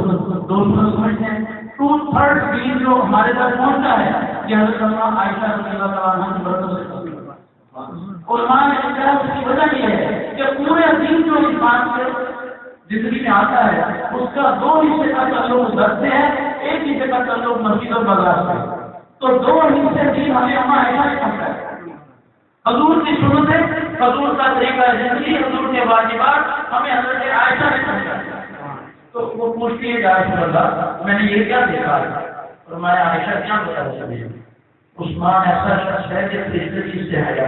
[SPEAKER 1] سمجھتے ہیں 2/3 دین جو ہمارے تک پہنچا ہے یہ حضرت اماں عائشہ رضی اللہ تعالیٰ عنہ کی برکت سے علماء نے کہا اس کی وجہ یہ ہے کہ پورے دین جو انسان کے زندگی میں آتا ہے اس کا 2 حصے کا تعلق گھر سے ہے 1 حصے کا تعلق مسجد اور بازار سے. تو 2 حصے دین ہمیں اماں عائشہ نے سمجھا ہے. حضور کی سنتیں حضور کا طریقہ زندگی حضور کے واجبات ہمیں حضرت عائشہ نے سمجھا. تو وہ پوچھتی ہے یا رسول اللہ میں نے یہ کیا دیکھا ہے فرمایا عائشہ کیا بتا سکتے عثمان ایسا شخص ہے کہ فرشتے چیز سے حیا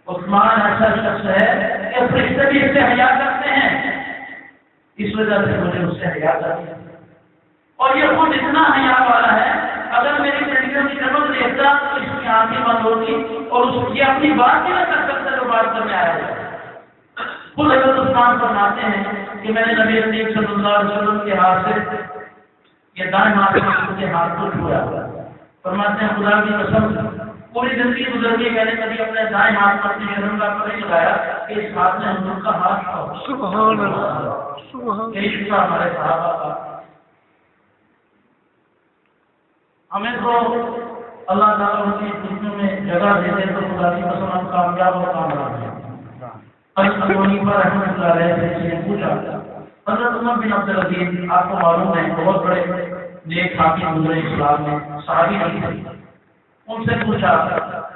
[SPEAKER 1] عثمان ایسا شخص ہے کہ فرشتے بھی اس سے حیا کرتے ہیں. اس وجہ سے مجھے اس سے حیا کرتی ہے اور یہ خود اتنا حیا والا ہے اگر میری زندگی کی ضرورت دیکھتا تو اس کی آنکھیں بند ہوتی اور اس یہ اپنی بات بھی نہ کر سکتا جو بات کرنے آیا ہے. خود حضرت عثمان فرماتے ہیں کہ میں نے نبی کریم صلی اللہ علیہ وسلم کے ہاتھ سے یہ دائیں ہاتھ میں ان کے ہاتھ کو چھویا. فرماتے ہیں خدا کی قسم پوری زندگی گزر گئی میں نے کبھی اپنے دائیں ہاتھ پر اپنی شرمگاہ پر نہیں لگایا کہ اس ہاتھ میں حضور کا ہاتھ تھا. سبحان اللہ سبحان یہی شکر ہمارے صحابہ کا. ہمیں تو اللہ تعالیٰ ان کی خوشیوں میں جگہ دیتے تو خدا کی قسم ہم کامیاب اور کامیاب ہیں. ابو حنیفہ رحمۃ اللہ علیہ سے پوچھا حضرت عمر بن عبد العزیز آپ کو معلوم ہے بہت بڑے نیک حاکم گزرے اسلام میں صحابی نہیں تھے. ان سے پوچھا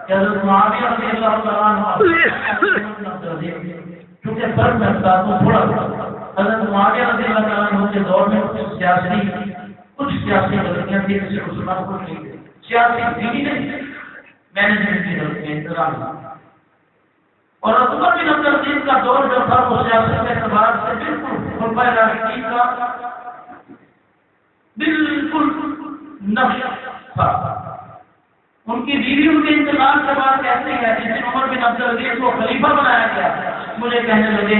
[SPEAKER 1] کہ حضرت معاویہ رضی اللہ تعالیٰ عنہ کیونکہ فرق میں بتا دوں تھوڑا حضرت معاویہ رضی اللہ تعالیٰ عنہ کے دور میں کچھ سیاسی غلطیاں تھیں جس سے مسلمان کچھ نہیں تھے. سیاسی دینی نہیں مینجمنٹ کی غلطیاں انتظام نہیں. اور عمر بن عبد العزیز کا دور جو تھا وہ سیاست کے اعتبار سے بالکل خلفائے راشدین کا بالکل نقش تھا. ان کی بیوی ان کے انتقال کے بعد کہتے ہیں جس دن عمر بن عبد العزیز کو خلیفہ بنایا گیا مجھے کہنے لگے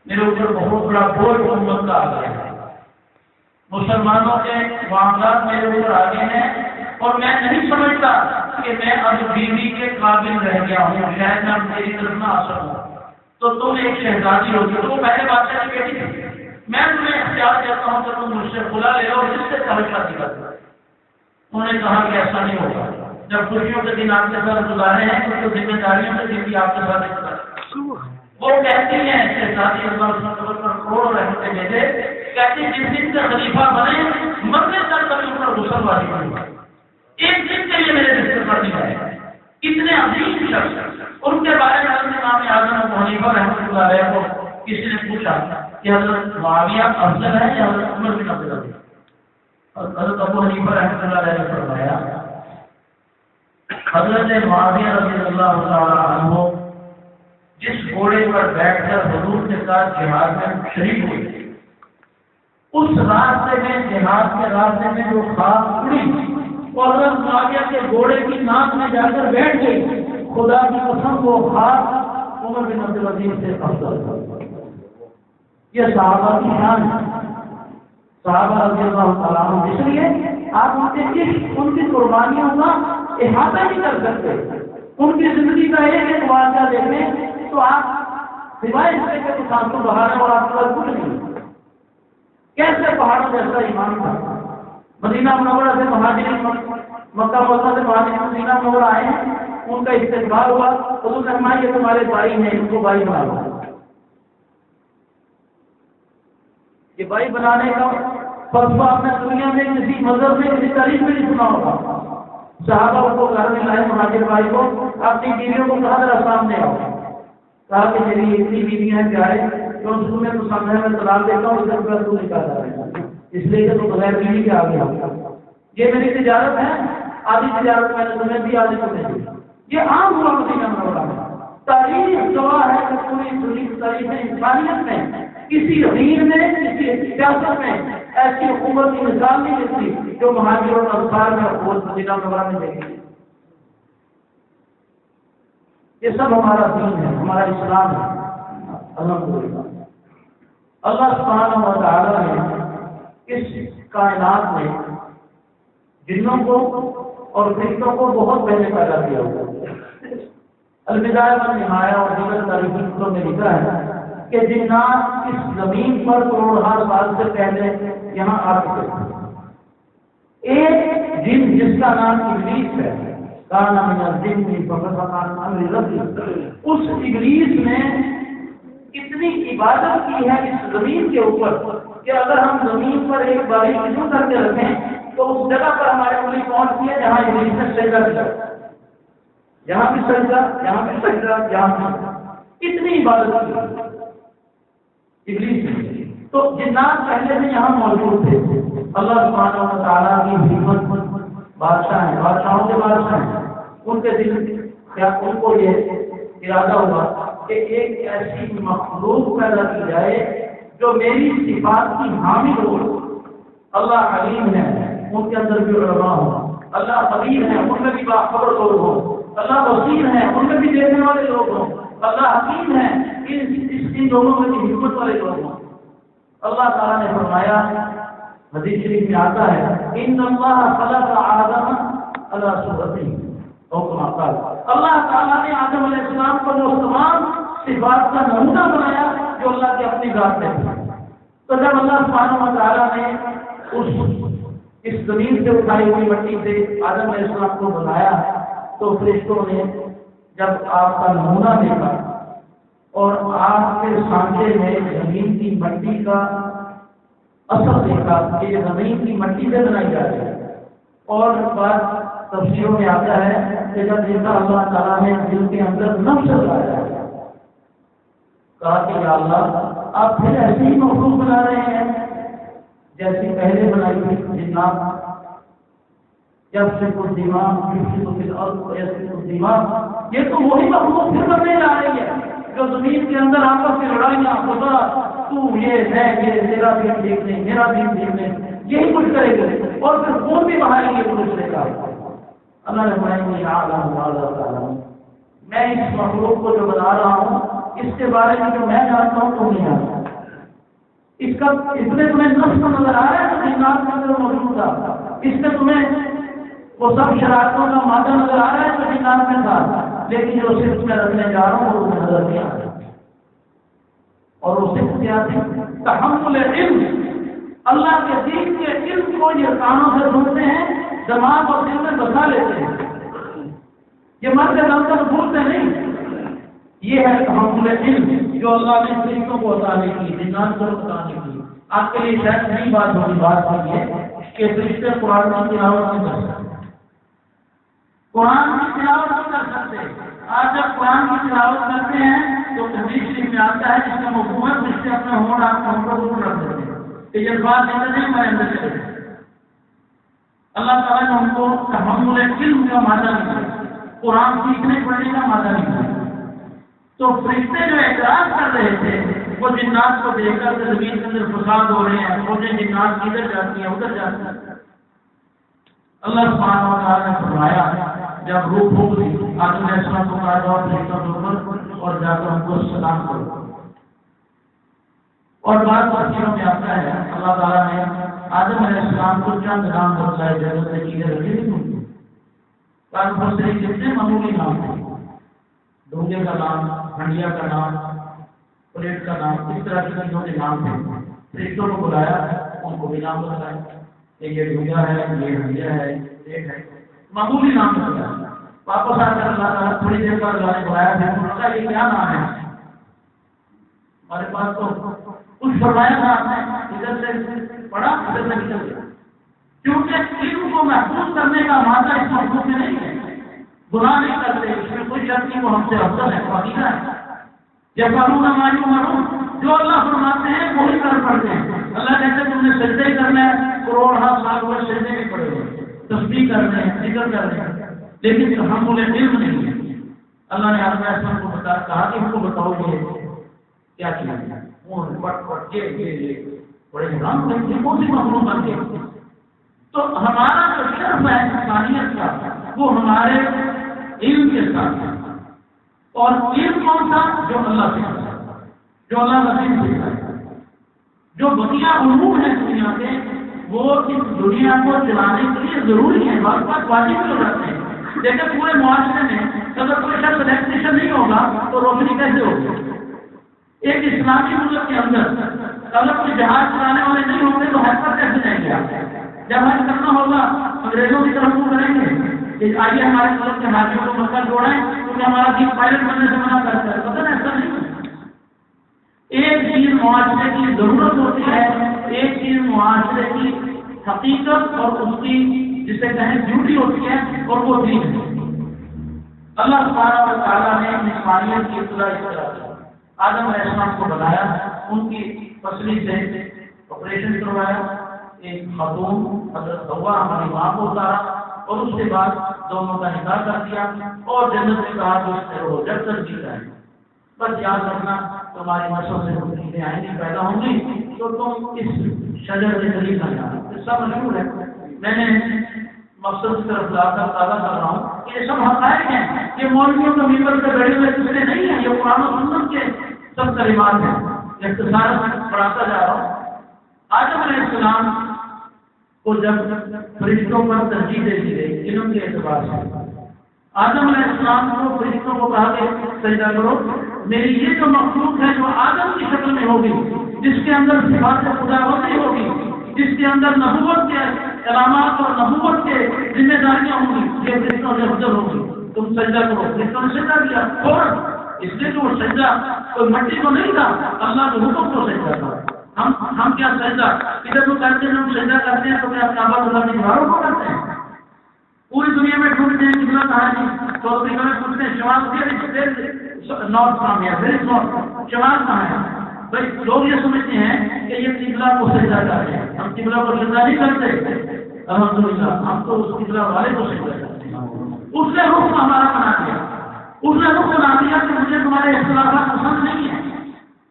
[SPEAKER 1] میرے اوپر بہت بڑا بوجھ امت کا آ گیا ہے. مسلمانوں کے معاملات میرے اوپر آگے ہیں اور میں نہیں سمجھتا کہ میں اب بیوی کے قابل رہ گیا ہوں. شاید میں میری طرف نہ آ سکوں تو تم ایک شہزادی ہوگی. تو وہ پہلے بادشاہ کی بیٹی تھی. میں تمہیں اختیار دیتا ہوں کہ تم مجھ سے کھلا لے لو جس سے کل شادی کر دو. انہوں نے کہا کہ ایسا نہیں ہوگا. جب خوشیوں کے دن آپ کے ساتھ گزارے ہیں تو ذمہ داریوں کے دن بھی آپ کے ساتھ وہ کہتی ہیں شہزادی اللہ پر کروڑوں رحمتیں بھیجے کہتی جس دن سے خلیفہ بنے مرنے تک کبھی ان پر غسل واجب نہیں ہوا. ایک دن کے لیے میرے بستر پر نہیں آئے. اتنے عظیم شخص. ان کے بارے میں حضرت امام اعظم ابو حنیفہ رحمۃ اللہ علیہ کو کسی نے پوچھا کہ حضرت معاویہ افضل ہے یا حضرت عمر بن عبد العزیز. حضرت ابو حنیفہ رحمۃ اللہ علیہ نے فرمایا حضرت معاویہ رضی اللہ تعالی عنہ جس گھوڑے پر بیٹھ کر حضور کے ساتھ جہاد میں شریک ہوئے اس راستے میں جہاد کے راستے میں جو خاک اڑی وہ حضرت معاویہ کے گھوڑے کی ناک میں جا کر بیٹھ گئی. خدا کی قسم وہ خاک عمر بن عبد العزیز سے افضل تھا. یہ صحابہ کی شان ہے. صحابہ رضی اللہ تعالیٰ عنہ اس لیے آپ ان کے ان کی قربانیوں کا احاطہ نہیں کر سکتے. ان کی زندگی کا ایک واقعہ دیکھیں تو آپ سوائے اس کے مسافر بہانے اور آپ کا کچھ نہیں. کیسے پہاڑوں جیسا ایمان تھا. مدینہ منورہ سے مہاجرین مکہ مکہ سے مہاجرین مدینہ منورہ آئے ہیں. ان کا استقبال ہوا. حضور نے فرمایا یہ تمہارے بھائی ہیں ان کو بھائی بنا لو. یہ بھائی بنانے کا فلسفہ آپ نے دنیا میں کسی مذہب میں کسی تاریخ میں نہیں سنا ہوگا. صحابہ کو گھر میں لائے مہاجر بھائی کو اپنی بیویوں کو کہا ذرا سامنے آؤ. کہا کہ میری اتنی بیویاں ہیں پیارے جو تمہیں تو سامنے میں طلاق دیتا ہوں ادھر کا تو نکال رہا ہے اس لیے کہ تو بغیر بیوی کے آگے آؤ. یہ میری تجارت ہے. آدھی تجارت میں نے تمہیں دی آدھی تمہیں دی. یہ عام ہوا مدینہ منورہ میں. تاریخ گواہ ہے کہ پوری تاریخ انسانیت میں کسی امیر میں کسی سیاست میں ایسی حکومت کی مثال نہیں ملتی جو مہاجر اور انصار میں حکومت مدینہ منورہ میں دیکھی. یہ سب ہمارا دین ہے ہمارا اسلام ہے. الحمدللہ اللہ سبحانہ و تعالی نے اس کائنات میں جنوں کو اور فرشتوں کو بہت پہلے پیدا کیا ہوا. البدایہ والنہایہ اور دیگر تاریخی کتبوں میں لکھا ہے کہ جنات اس زمین پر کروڑہا سال سے پہلے یہاں آ چکے تھے. ایک جن جس کا نام ابلیس ہے کانا من الجن ففسق عن امر ربه اس ابلیس نے اتنی عبادت کی ہے اس زمین کے اوپر کہ اگر ہم زمین پر ایک باریک یوں کر کے رکھیں تو اس جگہ پر ہماری انگلی پہنچتی ہے جہاں ابلیس نے سجدہ کیا. یہاں بھی سجدہ یہاں بھی سجدہ یہاں بھی اتنی عبادت کی ابلیس نے. تو جنات پہلے سے یہاں موجود تھے. اللہ سبحانہ و تعالیٰ کی حکمت بادشاہ ہیں بادشاہوں کے بادشاہ ہیں. ان کے دل کیا ان کو یہ ارادہ ہوا کہ ایک ایسی مخلوق پیدا کی جائے جو میری صفات کی حامل ہو. اللہ علیم ہے ان کے اندر بھی علماء ہوں. اللہ خبیر ہے ان میں بھی باخبر لوگ ہوں. اللہ بصیر ہے ان میں بھی دیکھنے والے لوگ ہوں. اللہ حکیم ہے، ان لوگوں میں کی حکمت والے لوگ ہوں۔ اللہ تعالیٰ نے فرمایا، حدیث شریف میں آتا ہے، ان اللہ خلق آدم علی صورتہ، اور کما قال، اللہ تعالیٰ نے آدم علیہ السلام کو وہ تمام صفات کا نمونہ بنایا جو اللہ کی اپنی ذات ہے۔ تو جب اللہ سبحانہ و تعالیٰ نے اس زمین سے اٹھائی ہوئی مٹی سے آدم علیہ السلام کو بنایا، تو فرشتوں نے جب آپ کا نمونہ دیکھا اور آپ کے سانچے میں زمین کی مٹی کا اثر دیکھا کہ یہ زمین کی مٹی سے بنائی جا رہی ہے، اور بات تفسیروں میں آتا ہے کہ جب دیکھا اللہ تعالیٰ نے دل کے اندر نفس لایا، کہا کہ یا اللہ آپ پھر ایسی ہی مخلوق بنا رہے ہیں جیسی پہلے بنائی تھی جنات، جب سے کچھ دماغ دماغ، یہ تو وہی مخلوق پھر بننے جا رہی ہے جو زمین کے اندر آپس کی لڑائیاں، خدا تو یہ ہے، یہ تیرا دین ٹھیک نہیں، میرا دین ٹھیک نہیں، یہی کچھ کرے گا، اور پھر خون بھی بہائیں گے ایک دوسرے کا۔ اللہ نے فرمایا میں اس مخلوق کو جو بنا رہا ہوں اس کے بارے میں جو میں جانتا ہوں تم نہیں جانتا، اس کا اس میں تمہیں نفس نظر آ رہا ہے تو جنات کے اندر موجود تھا، اس میں تمہیں وہ سب شرارتوں کا مادہ نظر آ رہا ہے تو جنات میں تھا، لیکن جو صرف میں رکھنے جا رہا ہوں وہ تمہیں نظر نہیں آ رہا، اور وہ صرف کیا تھی؟ تحمل علم، اللہ کے دین کے علم کو یہ کانوں سے سنتے ہیں، دماغ اور دل میں بسا لیتے ہیں، یہ مرد نظر بھولتے نہیں، یہ ہے تحمل علم جو اللہ نے فرشتوں کو عطا کی، جنات کو عطا کی۔ آپ کے لیے شاید نئی بات ہوگی، بات یہ کہ فرشتے قرآن کی تلاوت نہیں کر سکتے، قرآن کی تلاوت نہیں کر سکتے۔ آج جب قرآن کی تلاوت کرتے ہیں تو حدیث شریف میں آتا ہے جس کا مفہوم ہے فرشتے اپنے ہونٹ آپ کے ہونٹوں کو رکھ دیتے ہیں کہ یہ بات اندر نہیں ہمارے اندر چلے۔ اللہ تعالیٰ نے ہم کو تحمل علم کا مادہ نہیں دیا، قرآن سیکھنے پڑھنے کا مادہ نہیں دیا۔ تو فرشتے جو اعتراض کر رہے تھے وہ جنات کو دیکھ کر کے زمین کے اندر فساد ہو رہے ہیں، وہ جنات ادھر جاتی ہیں ادھر جاتی ہیں۔ اللہ سبحانہ و تعالیٰ نے فرمایا جب روح پھونک دی آدم علیہ السلام کو کہا جاؤ فرشتوں اور جا کر ہم کو سلام کرو، اور بات تفسیروں میں آتا ہے اللہ تعالیٰ نے آدم علیہ السلام کو چند نام بتلائے جنت میں چیزیں رکھی تھی، مفسرین کتنے معمولی نام تھے، ڈونگے کا نام، ہنڈیا کا نام، پلیٹ کا نام، اس طرح کے چیزوں کے نام تھے۔ فرشتوں کو بلایا، ان کو بھی نام بتایا کہ یہ ڈونگا ہے، یہ ہنڈیا ہے، پلیٹ ہے، معمولی نام بتایا۔ واپس آ کر اللہ تعالیٰ تھوڑی دیر بعد بلایا، پھر یہ کیا نام ہے؟ ہمارے پاس تو کچھ فرمایا تھا آپ نے، ادھر سے پڑھا ادھر سے نکل گیا، کیونکہ علم کو محفوظ کرنے کا مادہ اس مخلوق میں نہیں ہے، گناہ نہیں کرتے، اس میں کوئی شک نہیں، وہ ہم سے افضل ہے، فضیلہ ہے۔ جب قانون ہماری مرون جو اللہ فرماتے ہیں وہی کر پڑتے ہیں۔ اللہ کہتے تم نے سجدے ہی کرنا ہے، کروڑ سال ہوئے سجدے نہیں پڑے ہوئے، تسبیح کر رہے ہیں، ذکر کر رہے ہیں، لیکن تحمل علم نہیں ہے۔ اللہ نے آدم علیہ السلام کو کہا کہ ان کو بتاؤ یہ کیا کیا ہے، پٹ کے بڑے حیران ہوئے کہ کون سی مخلوق بن گئی۔ تو ہمارا جو شرف ہے انسانیت کا وہ ہمارے علم کے ساتھ ہے، اور علم کون سا؟ جو اللہ سے، جو اللہ نصیب سے ہے، جو بقیہ علوم ہے دنیا کے وہ اس دنیا کو چلانے کے لیے ضروری ہے، بعض بات واجب ہو جاتے ہیں۔ لیکن پورے معاشرے میں اگر کوئی شخص الیکٹریشن نہیں ہوگا تو روشنی کیسے ہوگی؟ ایک اسلامی ملک کے اندر اگر کوئی جہاز چلانے والے نہیں ہوں گے تو حج پر کیسے جائیں گے؟ جب حج کرنا ہوگا انگریزوں کی طرف منہ کریں گے کہ آئیے ہمارے ملک کے حاجیوں کو مکہ چھوڑیں کیونکہ ہمارا دین پائلٹ بننے سے منع کرتا ہے، پتہ نہیں ایسا نہیں۔ ایک چیز معاشرے کی ضرورت ہوتی ہے، ایک چیز معاشرے کی حقیقت اور اس کی جسے کہیں ڈیوٹی ہوتی ہے، اور وہ دین ہے۔ اللہ سبحانہ و تعالیٰ نے انسانیت کی اطلاع اس طرح کی، آدم علیہ السلام کو بنایا، ان کی پسلی سے آپریشن کروایا، ایک خاتون حضرت حوا ہماری ماں کو اتارا، اور اس کے بعد دونوں کا نکاح کر دیا، اور جنت میں کہا کہ اس سے رہو جب تک جیتا ہے۔ بس یاد رکھنا تمہاری نسل سے کچھ چیزیں آئیں گی، پیدا ہوں گی تو تم اس شجر کے قریب نہ جانا۔ قصہ مشہور ہے، میں نے مقصد کی طرف لا کر تازہ کر رہا ہوں کہ یہ سب حقائق ہیں، یہ مولویوں کے ممبر پہ بیٹھے ہوئے دوسرے نہیں ہیں، یہ قرآن و سنت کے سب کلمات ہیں۔ اختصار میں پڑھاتا جا رہا ہوں۔ آدم علیہ السلام کو جب فرشتوں پر ترجیح دے دی گئی علم کے اعتبار سے، آدم علیہ السلام کو فرشتوں کو کہا کہ سجدہ کرو، میری یہ جو مخلوق ہے جو آدم کی شکل میں ہوگی، جس کے اندر صفات خداوندی ہوگی، جس کے اندر نبوت کے علامات اور نبوت کے ذمہ داریاں ہوں گی، یہ فرشتوں سے افضل ہوگی، تم سجدہ کرو۔ فرشتوں نے سجدہ کیا فوراً، اس لیے کہ وہ سجدہ کوئی مٹی کو نہیں تھا، اللہ کے حکم کو سجدہ تھا۔ ہم کیا سجدہ ادھر کو کرتے ہیں، ہم سجدہ کرتے ہیں تو کیا کعبہ اللہ کی دیواروں کو کرتے ہیں؟ پوری دنیا میں ڈھونڈتے ہیں قبلہ کہاں ہے، تو افریقہ میں پوچھتے ہیں شمال نارتھ کہاں ہے، ویری نارتھ، شمال کہاں ہے؟ بھائی لوگ یہ سمجھتے ہیں کہ یہ قبلہ کو سجدہ کرتے ہیں، ہم قبلہ کو سجدہ نہیں کرتے، الحمدللہ ہم تو اس قبلہ والے کو سجدہ کرتے ہیں۔ اس نے رخ ہمارا بنا دیا، اس نے رخ بنا دیا کہ مجھے تمہارے اختلافات پسند نہیں ہیں،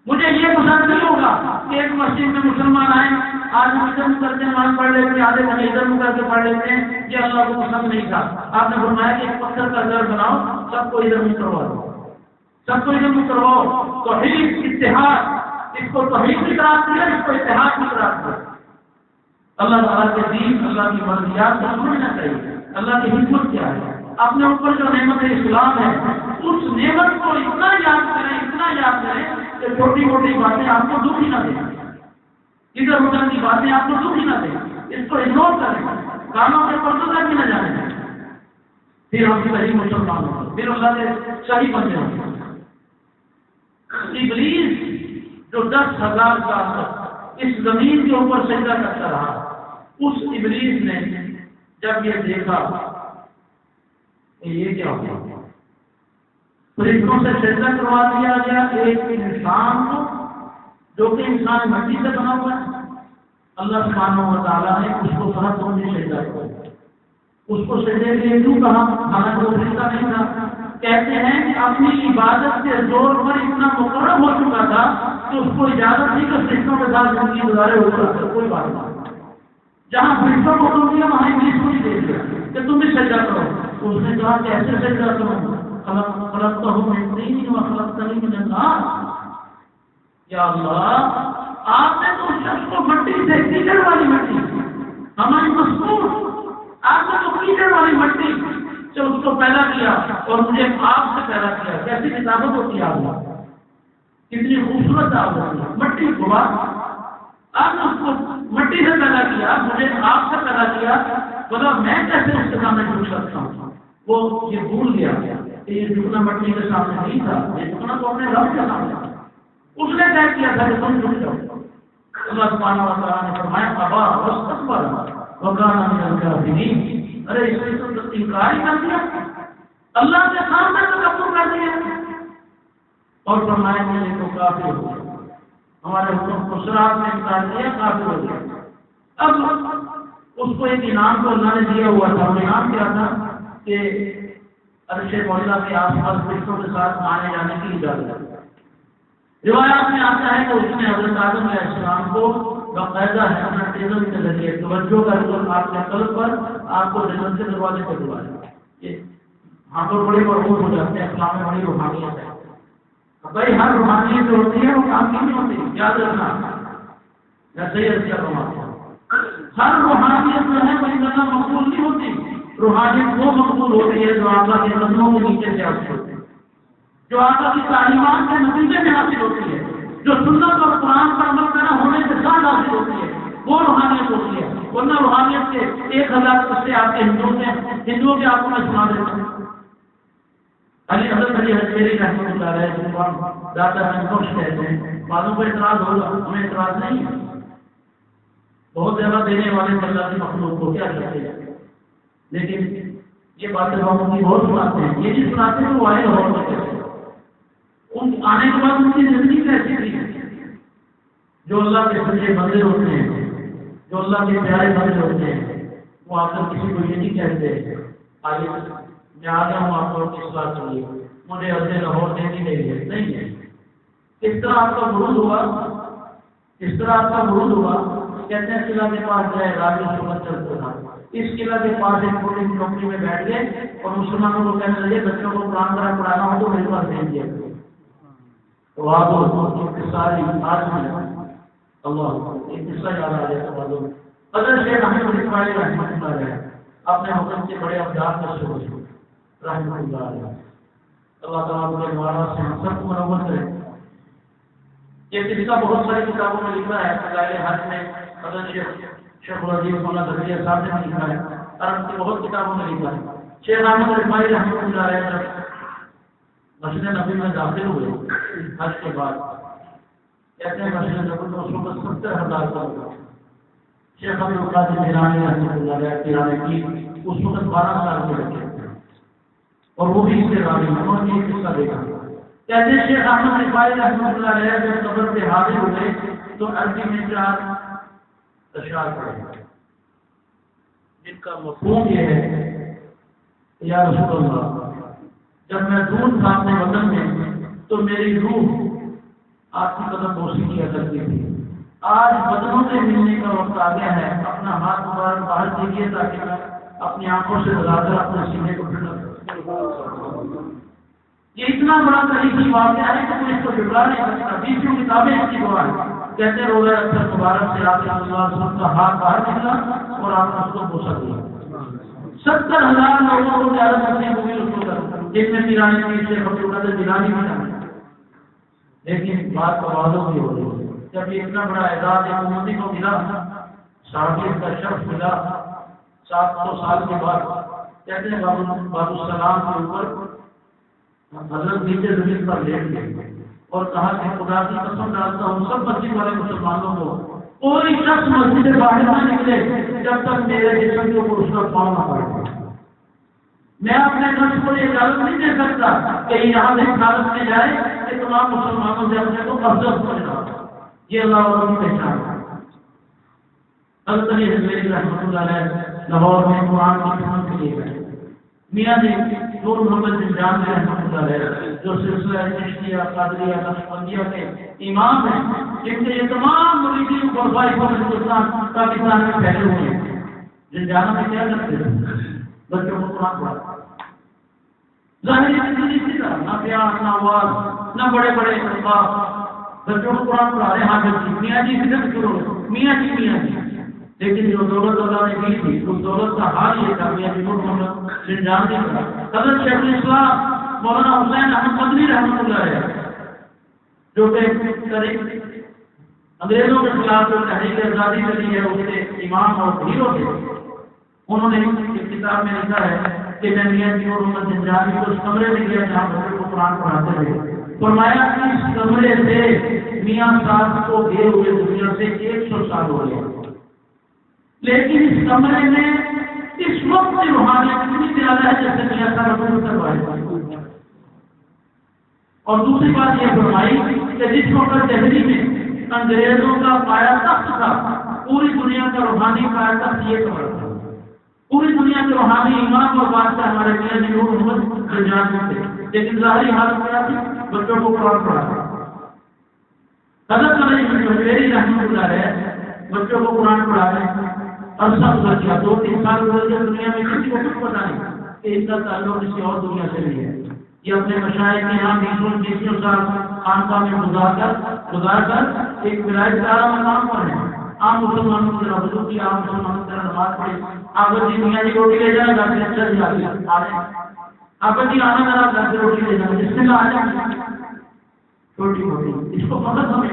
[SPEAKER 1] مجھے یہ پسند نہیں ہوگا کہ ایک مسجد میں مسلمان آئے، آج ہم ادھر کر کے نماز پڑھ لیتے ہیں، آدھے گھنٹے ادھر کر کے پڑھ لیتے ہیں، یہ اللہ کو پسند نہیں تھا۔ آپ نے فرمایا کہ ایک پتھر کا گھر بناؤ، سب کو ادھر منہ کروا دو، سب کو ادھر منہ کرواؤ، توحید اتحاد، اس کو توحید کی قرار دیا، اس کو اتحاد کی قرار دیا۔ اللہ تعالیٰ کے دین، اللہ کی مرضیات کو سمجھنا چاہیے، اللہ کی حکمت کیا ہے۔ اپنے اوپر جو نعمت اسلام ہے، اس نعمت کو اتنا یاد کریں، اتنا یاد کریں کہ چھوٹی موٹی باتیں آپ کو دکھ ہی نہ دیں، ادھر ادھر کی باتیں آپ کو دکھ ہی نہ دیں، اس کو اگنور کریں، کانوں کے پردوں تک بھی نہ جانے، پھر ہم صحیح مسلمان ہوں گے، پھر اللہ کے صحیح بندے ہوں گے۔ ابلیس جو 10,000 سال اس زمین کے اوپر سجدہ کرتا رہا، اس ابلیس نے جب یہ دیکھا کہ یہ کیا ہوا، فرشتوں سے سجدہ کروا دیا گیا ایک انسان کو جو کہ انسان مٹی سے بنا ہوا ہے، اللہ سبحانہ و تعالیٰ نے اس کو کہا تم نے سجدہ کرو، اس کو سجدے کے لیے کیوں کہا؟ حالانکہ وہ فرشتہ نہیں تھا۔ کہتے ہیں کہ اپنی عبادت کے زور پر اتنا مقرر ہو چکا تھا کہ اس کو اجازت نہیں کہ فرشتوں کے ساتھ زندگی گزارے ہوگا، کوئی بات نہیں۔ جہاں فرشتوں کو حکم دیا وہاں ابلیس کو نہیں دے دیا کہ تم بھی سجدہ کرو، اس نے کہا کہ ایسے سجدہ کرو، خلقتہ من طین وخلقتنی من نار، یا اللہ آپ نے تو اس شخص کو مٹی سے، کیچڑ والی مٹی، ہماری مصنوع، آپ نے تو کیچڑ والی مٹی سے اس کو پیدا کیا اور مجھے آپ سے پیدا کیا۔ کیسی کتابت ہوتی ہے آپ، کتنی خوبصورت آپ ہوتی ہے، مٹی غبار، آپ نے اس کو مٹی سے پیدا کیا، مجھے آپ سے پیدا کیا، بولا میں کیسے اس کے سامنے جھک سکتا ہوں؟ وہ یہ بھول گیا کہ یہ جھکنا مٹی کے سامنے نہیں تھا، یہ جھکنا تو اپنے رب کے سامنے تھا۔ اس نے طے کیا تھا کہ تم جھک جاؤ۔ اللہ سبحانہ و تعالیٰ نے فرمایا ابا واستكبر وكان من الكافرين، ارے اس نے تو انکار ہی کر دیا، اللہ کے سامنے تکبر کر دیا اور فرمایا کہ یہ تو کافر ہو گیا، ہمارے حکم کو سراغ نے انکار کیا، کافر ہو گیا۔ اب اس کو ایک انعام کو اللہ نے دیا ہوا تھا، وہ انعام کیا تھا کہ عرش مولا کے آس پاس فرشتوں کے ساتھ آنے جانے کی اجازت ہے۔ روایات میں آتا ہے کہ اس نے حضرت آدم علیہ السلام کو باقاعدہ ہیپناٹزم کے ذریعے توجہ کر کے آپ کے قلب پر آپ کو جنت کے دروازے پر دلوایا۔ ہاں تو بڑے مرغوب ہو جاتے ہیں، اسلام میں بڑی روحانیت ہے۔ بھائی ہر روحانیت جو ہوتی ہے وہ کام کی نہیں ہوتی، یاد رکھنا، ایسے ہی اچھا کماتا ہر روحانیت جو ہے وہ اتنا مقبول نہیں ہوتی، روحانیت وہ مقبول ہوتی ہے جو آقا کے قدموں کے نیچے سے حاصل ہوتی ہے، جو آقا کی تعلیمات کے نتیجے میں حاصل ہوتی ہے، جو سنت اور قرآن پر عمل کرنا ہونے کے ساتھ حاصل ہوتی ہے، وہ روحانیت ہوتی ہے۔ ورنہ روحانیت کے 1000 قصے آپ کے ہندوؤں کے آپ کو میں سنا دیتا ہوں۔ حضرت علی حجویری رحمۃ اللہ علیہ جن کو ہم داتا بخش کہتے ہیں، بعضوں کو اعتراض ہوگا، ہمیں اعتراض نہیں ہے، بہت زیادہ دینے والے اللہ کی مخلوق کو کیا کہتے ہیں، لیکن یہ باتیں لوگوں کی بہت سناتے ہیں، یہ نہیں سناتے تو وہ آئے لاہور میں کہتے ہیں، ان آنے کے بعد ان کی زندگی کیسی تھی؟ جو اللہ کے سچے بندے ہوتے ہیں، جو اللہ کے پیارے بندے ہوتے ہیں، وہ آ کر کسی کو یہ نہیں کہتے آگے میں آ گیا ہوں آپ کو اصلاح چاہیے، مجھے عرض لاہور دینے کے لیے نہیں ہے۔ اس طرح آپ کا برود ہوا، اس طرح آپ کا برود ہوا، کہتے ہیں قلعہ کے پاس جائے راجو سمجھ چلتا تھا، اس قلعہ کے پاس ایک چھوٹی سی کمپنی میں بیٹھ گئے اور مسلمانوں کو کہنے لگے بچوں کو قرآن طرح پڑھانا ہو تو میرے پاس بھیج دیا تو ساری آج میں اللہ ایک قصہ یاد آ گیا اگر شیخ احمد اسماعیل رحمۃ اللہ علیہ اپنے حکم کے بڑے ابدال میں سے رحمۃ اللہ علیہ اللہ تعالیٰ کے دوارا سے ہم سب کو منور کرے. یہ قصہ بہت ساری کتابوں میں لکھا ہے. فضائل حج میں حضرت شیخ العزیز مولانا زکریا صاحب نے لکھا ہے. عرب کی بہت کتابوں میں لکھا ہے. شیخ احمد اسماعیل رحمۃ اللہ علیہ جب مسجد نبی میں داخل ہوئے حج کے بعد کہتے ہیں مسجد نبی میں اس وقت 70,000 کا ہوگا. شیخ عبد القادر جیلانی رحمۃ اللہ علیہ پیرانے کی اس وقت 12 سال کے بچے اور وہ بھی اس سے راضی ہیں. انہوں نے یہ قصہ دیکھا. کہتے ہیں شیخ احمد اسماعیل رحمۃ اللہ علیہ جب قبر پہ حاضر ہوئے تو عربی میں 4 اشعار پڑھے جن کا مفہوم یہ ہے یا رسول اللہ جب میں دور تھا اپنے وطن میں تو میری روح آپ کی قدم بوسی کیا کرتی تھی. آج بدنوں سے ملنے کا وقت آ گیا ہے. اپنا ہاتھ مبارک باہر دیجیے تاکہ میں اپنی آنکھوں سے لگا کر اپنے سینے کو ٹھنڈا کروں. یہ اتنا بڑا تاریخی واقعہ ہے کہ کوئی اس کو جھٹلا نہیں سکتا. 20 کتابیں اس کی گواہ ہیں. کہتے ہیں روزہ اکثر مبارک سے آپ صلی اللہ علیہ وسلم کا ہاتھ باہر نکلا اور آپ نے اس کو بوسا دیا. 70,000 لوگوں کو زیادہ کرنے ہوئی اس کو کر جن میں پیرانے کی شیخ عبد القادر جیلانی بھی شامل. لیکن بات کا واضح بھی ہو رہی ہے جب یہ اتنا بڑا اعزاز ایک امتی کو ملا صحابیت کا شرف ملا 700 سال کے بعد. کہتے ہیں باب السلام کے اوپر حضرت نیچے زمین پر لیٹ گئے اور کہا کہ خدا کی قسم ڈالتا ہوں سب مسجد والے مسلمانوں کو کوئی شخص مسجد سے باہر نہ نکلے جب تک میرے جسم کے اوپر اس کا پاؤں نہ پڑے. میں اپنے نفس کو یہ اجازت نہیں دے سکتا کہ یہاں سے حالت میں جائے کہ تمام مسلمانوں سے اپنے کو افضل سمجھنا. یہ اللہ اور کی پہچان ہے. حضرت علی حضرت رحمۃ اللہ علیہ لاہور میں قرآن کی خدمت کے لیے گئے. میاں جی نور محمد بن جان رحمۃ اللہ علیہ جو سلسلہ چشتیہ قادریہ نقشبندیہ کے امام ہیں جن کے یہ تمام مریدین اور بھائی ہندوستان پاکستان میں پھیلے ہوئے ہیں. جن جانا میں کیا کرتے ہیں بچوں کو قرآن پڑھاتے. ظاہری زندگی اسی طرح نہ پیار نہ آواز نہ بڑے بڑے الفاظ بچوں کو قرآن پڑھا رہے. ہاں میاں جی سے شروع میاں جی لیکن جو دولت اللہ نے دی تھی اس دولت کا حال یہ تھا میاں جی محمد بن جان نے حضرت شیخ الاسلام مولانا حسین احمد مدنی رحمۃ اللہ علیہ جو کہ انگریزوں کے خلاف جو تحریک آزادی چلی ہے اس کے امام اور ہیرو تھے. انہوں نے ایک کتاب میں لکھا ہے کہ میں میاں جی محمد بن جان کو اس کمرے میں گیا جہاں بچوں کو قرآن پڑھاتے تھے. فرمایا کہ اس کمرے سے میاں صاحب کو گئے ہوئے دنیا سے 100 سال ہو گئے لیکن اس کمرے میں اس وقت روحانیت اتنی زیادہ ہے جیسے میاں صاحب کروائی. اور دوسری بات یہ فرمائی کہ جس وقت دہلی میں انگریزوں کا پایا تخت تھا پوری دنیا کا روحانی پایا تخت یہ کمرہ تھا. پوری دنیا کے روحانی امام اور بادشاہ ہمارے میاں جی محمد بن جان تھے. لیکن ظاہری حالت کیا تھی بچوں کو قرآن پڑھا. حضرت علی رحمۃ اللہ علیہ بچوں کو قرآن پڑھا رہے عرصہ گزر گیا 2-3 سال گزر گیا. دنیا میں کسی کو کچھ پتا نہیں کہ اس کا تعلق کسی اور دنیا سے نہیں ہے. یہ اپنے مشاہد کے یہاں 20 سال خانقاہ میں گزار کر ایک ولایت دارہ مقام پر ہے. عام مسلمانوں کی طرح وضو کی عام مسلمانوں کی طرح نماز پڑھی. آپ جی میاں جی روٹی لے جائیں گا پھر اچھا جی آپ جی آنا میرا گھر سے روٹی لے جائیں جس سے آ جائیں چھوٹی موٹی اس کو فقط ہمیں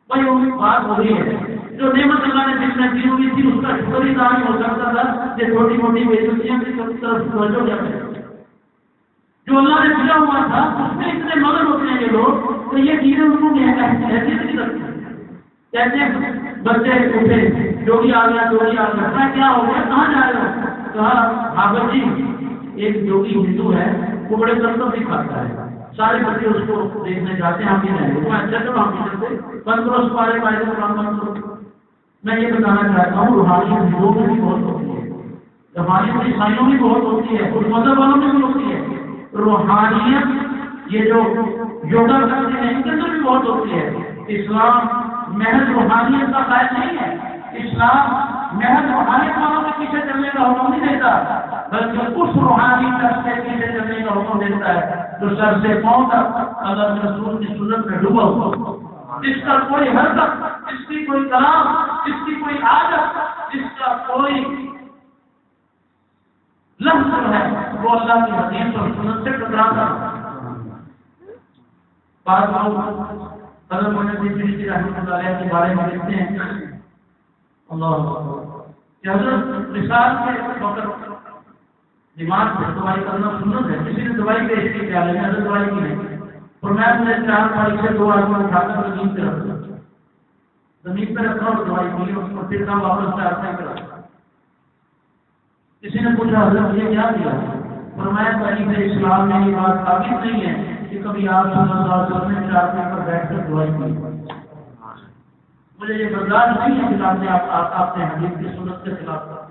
[SPEAKER 1] بھائی وہ بات ہو رہی ہے جو نعمت اللہ نے جس میں دی ہوئی تھی اس کا شکر ہی نہیں ہو سکتا تھا. یہ چھوٹی موٹی بیچتیاں کی طرف توجہ کیا کریں جو اللہ نے دیا ہوا تھا اس میں اتنے مدد ہوتے ہیں یہ لوگ تو یہ چیزیں ان کو حیثیت نہیں رکھتی. کہتے ہیں بچے اٹھے جو بھی آ گیا کیا ہو گیا کہاں جا رہے ہو. کہا حافظ جی ایک جوگی ہندو ہے وہ بڑے کرتب دکھاتا ہے سارے بچے اس کو دیکھنے جاتے ہیں. ہم بھی جائیں گے اچھا چلو ہم بھی چلتے بند کرو اس بارے میں بند کرو. میں یہ بتانا چاہتا ہوں روحانیت ہندوؤں میں بھی بہت ہوتی ہے روحانیت عیسائیوں میں بہت ہوتی ہے اس مذہب والوں میں بھی ہوتی ہے. روحانیت یہ جو یوگا کرتے ہیں ان کے اندر بھی بہت ہوتی ہے. اسلام محض روحانیت کا قائل نہیں ہے. اسلام محض روحانیت والوں کے پیچھے چلنے کا حکم نہیں دیتا، بلکہ اس روحانی شخص کے پیچھے چلنے کا حکم دیتا ہے جو سر سے پاؤں تک اللہ کے رسول کی سنت میں ڈوبا ہوا، جس کا کوئی حرکت، جس کی کوئی کلام، جس کی کوئی عادت، جس کا کوئی لفظ ہے وہ اللہ کی حدیث اور سنت سے ٹکراتا ہے۔ بعض لوگ حضرت محمد بن رحمۃ اللہ علیہ کے بارے میں لکھتے ہیں اللہ کہ حضرت وصال کے وقت دماغ سے دوائی کرنا سنت ہے، کسی نے دوائی پیش کی کیا لینا، حضرت دوائی کی نہیں، اور میں اپنے 4 تاریخ سے 2 آدمی اٹھا کر زمین پہ رکھ دوں، زمین پہ رکھا اور دوائی کی اس کو پھر کام واپس سے آتے ہیں۔ کسی نے پوچھا حضرت یہ کیا دیا، فرمایا تاریخ اسلام میں یہ بات ثابت نہیں ہے کہ کبھی آپ صلی اللہ علیہ وسلم نے 4 پیر پر بیٹھ کر دعائی کی، مجھے یہ برداشت نہیں ہے کہ آپ نے آپ نے حدیث کی سنت کے خلاف کر۔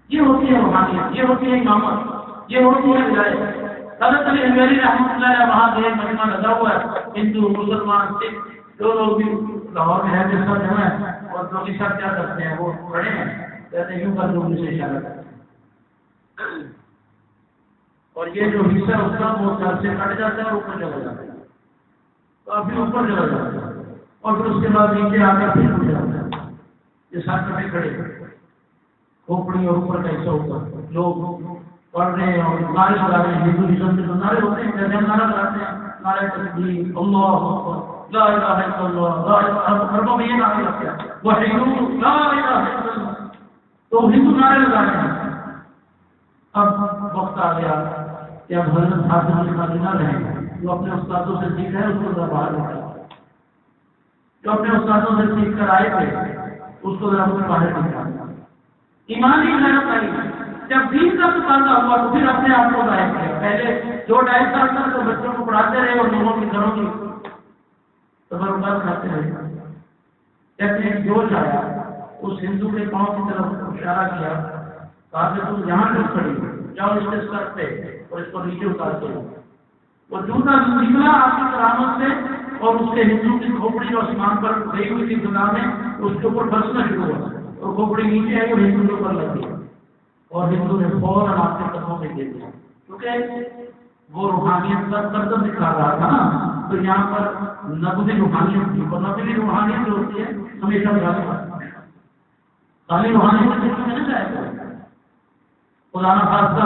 [SPEAKER 1] یہ ہوتی ہے روحانیت، یہ ہوتی ہے امامت، یہ ہوتی ہے ولایت۔ حضرت علی حجویری رحمۃ اللہ علیہ وہاں کے مجمع لگا ہوا ہے، ہندو مسلمان سکھ جو لوگ بھی لاہور میں ہیں جس کا جو ہے اور جو بھی سب کیا کرتے ہیں وہ کھڑے ہیں کہتے ہیں یوں کر دوں سے اشارہ کرتے ہیں، اور یہ جو حصہ اس کا وہ سر سے کٹ جاتا ہے اور اوپر چلا جاتا ہے، کافی اوپر چلا جاتا ہے، اور پھر اس کے بعد نیچے آ کر پھر اٹھ جاتا ہے۔ یہ ساتھ کٹے کھڑے کھوپڑی اور اوپر کا حصہ اوپر لوگ پڑھ رہے ہیں اور نعرے لگا رہے ہیں، ہندوازم کے نعرے ہوتے ہیں، جیسے ہم نعرہ لگاتے ہیں، نعرہ تکبیر اللہ اکبر لا الہ الا اللہ، لا الہ الا اللہ، عربوں میں یہ نعرے لگتے ہیں وحید لا الہ الا اللہ، تو ہندو نعرے لگا رہے ہیں۔ اب وقت آ گیا کہ اب حضرت حاضر علی خالی نہ رہیں، جو اپنے استادوں سے سیکھ ہے اس کو ذرا باہر نکالا، جو اپنے استادوں سے سیکھ کر آئے تھے اس کو ذرا باہر نکالا۔ ایمانی محنت آئی، جب دین کا تقاضا ہوا تو پھر اپنے آپ کو ظاہر کیا۔ پہلے جو 2.5 سال تک تو بچوں کو پڑھاتے رہے اور لوگوں کے گھروں کی تبرکات کھاتے رہے، جب ایک جوش آیا اس ہندو کے پاؤں کی طرف اشارہ کیا، کہا کہ تم یہاں سے کھڑی جاؤ اس کے سر پہ اور اس کو نیچے اتار کے وہ جوتا نکلا آپ کی کرامت سے، اور اس کے ہندو کی کھوپڑی اور آسمان پر گئی ہوئی تھی خدا میں، اس کے اوپر بسنا شروع ہوا اور کھوپڑی نیچے آئی اور ہندو کے اوپر لگ گئی، اور ہندو نے فوراً آپ کے قدموں میں گر دیا، کیونکہ وہ روحانیت کا قدر دکھا رہا تھا نا۔ تو یہاں پر نبوی روحانیت تھی، اور نبوی روحانیت جو ہوتی ہے ہمیشہ غالب آتی ہے، خالی روحانیت میں نہیں جائے گا۔ خدا نہ خاصہ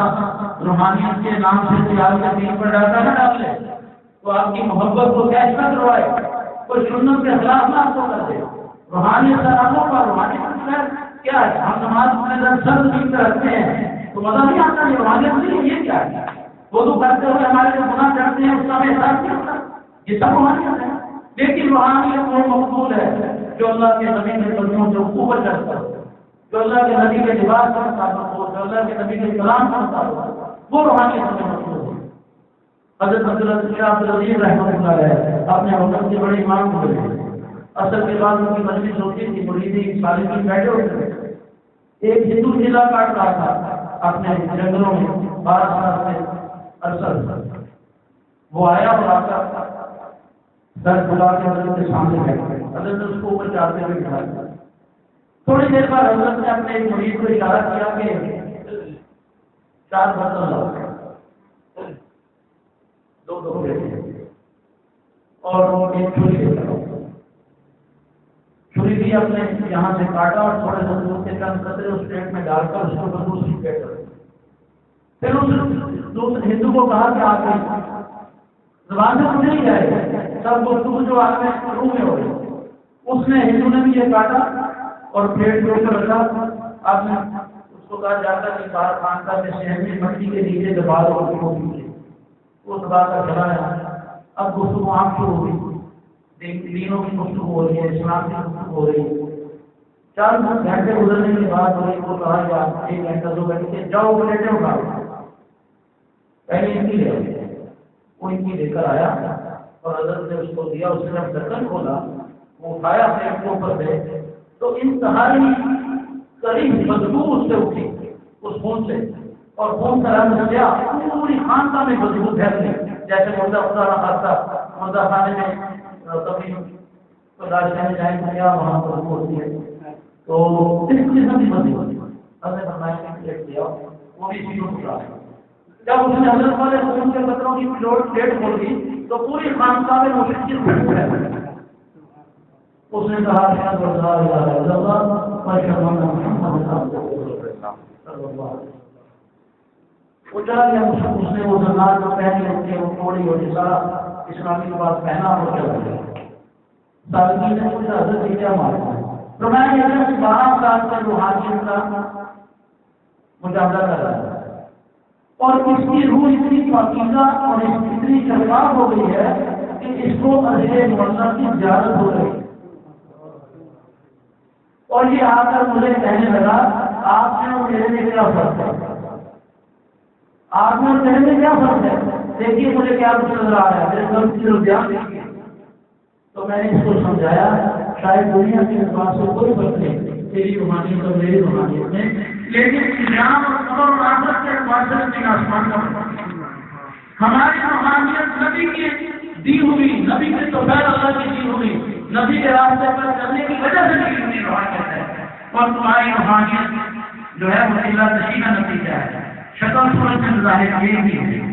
[SPEAKER 1] روحانیت کے نام سے کوئی آپ کے دین پر ڈاکہ نہ ڈال لے تو آپ کی محبت کو کیسا کروائے، کوئی سنت کے خلاف نہ آپ کو کر دے۔ روحانیت کا ناموں کا روحانیت کیا ہے؟ ہم نماز میں جب سر زمین پہ رکھتے ہیں تو مزہ نہیں آتا، یہ روحانیت نہیں، یہ کیا ہے؟ وضو کرتے ہوئے ہمارے جو گناہ کرتے ہیں اس کا ہمیں احساس نہیں ہوتا، یہ سب روحانیت ہے۔ لیکن روحانیت وہ مقبول ہے جو اللہ کے نبی کے قدموں سے اوپر چڑھتا ہے، جو اللہ کے نبی کے لباس کا مطابق ہو، جو اللہ کے نبی کے کلام کا مطابق ہو، وہ روحانیت ہمیں مقبول ہے۔ حضرت عبدالعزیز رحمۃ اللہ علیہ اپنے وقت کے بڑے امام ہوئے، اصل کے بعد ان کی مجلس ہوتی تھی، مریدی صالحین بیٹھے ہوتے تھے۔ ایک ہندو ضلع کاٹ رہا تھا اپنے جنگلوں میں 12 سال سے ارسل، وہ آیا اور آ کر سر بلا کے حضرت کے سامنے بیٹھے، حضرت نے اس کو اوپر چڑھتے ہوئے بٹھایا۔ تھوڑی دیر بعد حضرت نے اپنے ایک مرید کو اشارہ کیا کہ 4 برتن لاؤ، 2 اور ایک چھری لے کر، چھری بھی اپنے یہاں سے کاٹا اور تھوڑے سے دودھ کے چند قطرے اس پلیٹ میں ڈال کر اس کو دوسری پلیٹ رکھ۔ پھر اس ہندو کو کہا کہ آپ زبان سے کچھ نہیں جائے، سب گفتگو جو آپ میں روح میں ہو رہی۔ اس نے ہندو نے بھی یہ کاٹا اور پلیٹ کے اوپر رکھا۔ آپ نے اس کو کہا جاتا کہ باہر خانقاہ کے شہر میں مٹی کے نیچے دبا دو، وہ دبا کر چلایا۔ اب گفتگو عام شروع ہو گئی، دینوں کی گفتگو ہو رہی ہے، اسلام کی گفتگو ہو رہی ہے۔ 4 گھنٹے گزرنے کے بعد وہ کہا کہ آپ 1 گھنٹہ 2 گھنٹے جاؤ پلیٹیں اٹھاؤ، پہلے ان کی لے وہ ان کی لے کر آیا اور حضرت نے اس کو دیا۔ اس نے جب ڈھکن کھولا، وہ اٹھایا پلیٹ کے اوپر سے تو انتہائی قریب بدبو اس سے اٹھی، اس خون سے، اور خون کا رنگ کیا پوری خانقاہ میں بدبو پھیل گئی، جیسے مردہ خدا نہ خاصہ مردہ خانے میں کبھی لاش کہنے جائیں تو کیا وہاں بدبو ہوتی ہے، تو اس قسم کی مزید حضرت فرمایا کہ پلیٹ دیا وہ بھی اسی کو ٹکرا ہے. جب اس نے حضرت والے خون کے قطروں کی پلیٹ کھول دی تو پوری خانقاہ میں مشرک کی خوشبو ہے. اس نے کہا اشہد ان لا الہ الا اللہ واشہد ان محمدا رسول اللہ صلی اللہ علیہ وسلم. اٹھا لیا اس نے وہ زنار کو پہن لے کے وہ توڑی اور سارا اسلامی لباس پہنا اور چلا گیا. سالگی نے پوچھا حضرت کیا مارا؟ فرمایا کہ اگر 12 سال سے روحانیت کا مجاہدہ کر رہا ہے اور اس کی روح اتنی پاکیزہ اور اتنی شفاف ہو گئی ہے کہ اس کو اجر معظم کی زیارت ہو رہی ہے. اور یہ آ کر مجھے کہنے لگا آپ نے اور میرے میں کیا فرق ہے؟ آپ نے اور میرے میں کیا فرق ہے؟ دیکھیے مجھے کیا کچھ نظر آ رہا ہے میرے گھر کی رجحان دیکھیے. تو میں نے اس کو سمجھایا شاید دنیا کے اعتبار سے کوئی فرق نہیں تیری روحانیت اور میری روحانیت میں، لیکن اسلام اور قبر اور آخرت کے اعتبار سے زمین آسمان کا فرق. ہماری روحانیت نبی کی دی ہوئی، نبی کے تو خیر اللہ کی دی ہوئی، نبی کے راستے پر چلنے کی وجہ سے نہیں ہوئی روحانیت ہے. اور تمہاری روحانیت جو ہے وہ اللہ تشینہ نتیجہ ہے. شکل صورت میں ظاہر ایک ہی ہے،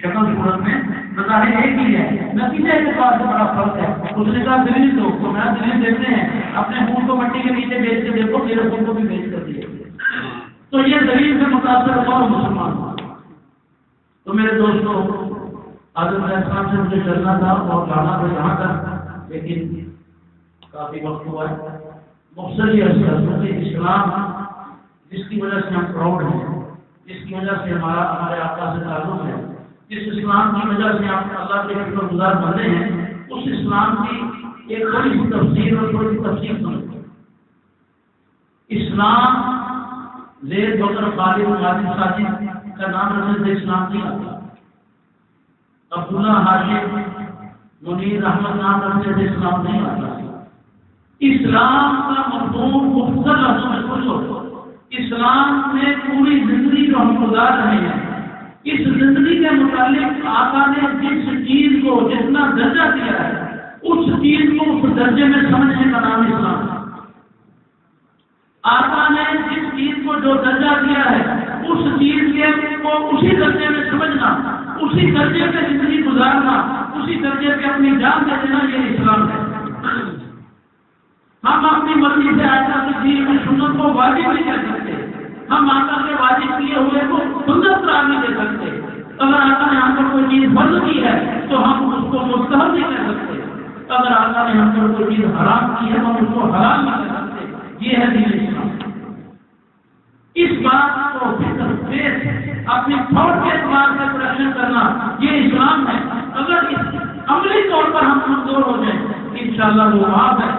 [SPEAKER 1] شکل صورت میں ظاہر ایک ہی ہے، نتیجے کے پاس بڑا فرق ہے. اس نے کہا دلیل دو تو میں دلیل دیتے ہیں اپنے خون کو مٹی کے نیچے بیچ کے دیکھو میرے خون کو بھی بیچ کر دیے. تو یہ دلیل سے متاثر ہوا مسلمان. تو میرے دوستوں حضرت علیہ السلام سے مجھے چلنا تھا اور جانا تھا یہاں تک، لیکن کافی وقت ہوا ہے. مختصری عرض کر اسلام جس کی وجہ سے ہم پراؤڈ ہیں، جس کی وجہ سے ہمارے آقا سے تعلق ہے، جس اسلام کی وجہ سے آپ اللہ کے شکر گزار بنے ہیں، اس اسلام کی ایک تھوڑی سی تفسیر اور تھوڑی سی تفصیل سمجھیں. اسلام زید بکر خالد غازی ساجد کا نام رکھنے سے اسلام نہیں آتا. عبداللہ ہاشم منیر احمد نام رکھنے سے اسلام نہیں آتا. اسلام کا مفہوم مختصر لفظوں میں سوچو. اسلام میں پوری زندگی جو ہم گزار رہے ہیں، اس زندگی کے متعلق آقا نے جس چیز کو جتنا درجہ دیا ہے اس چیز کو اس درجے میں سمجھنے کا نام اسلام. آقا نے جس چیز کو جو درجہ دیا ہے اس چیز کو اسی درجے میں سمجھنا، اسی درجے پہ زندگی گزارنا، اسی درجے پہ اپنی جان دے دینا، یہ اسلام ہے. ہم اپنی مرضی سے آقا کی دی ہوئی سنت کو واجب نہیں کر سکتے. ہم آقا کے واجب کیے ہوئے کو سنت قرار نہیں دے سکتے. اگر آقا نے ہم پر کوئی چیز فرض کی ہے تو ہم اس کو مستحب نہیں کہہ سکتے. اگر آقا نے ہم پر کوئی چیز حرام کی ہے تو ہم اس کو حرام نہیں کہہ سکتے. یہ ہے دین اسلام. اس بات کو اپنی تھاٹ کے اعتبار سے پریشن کرنا یہ اسلام ہے. اگر اس عملی طور پر ہم کمزور ہو جائیں انشاءاللہ وہ معاف ہے،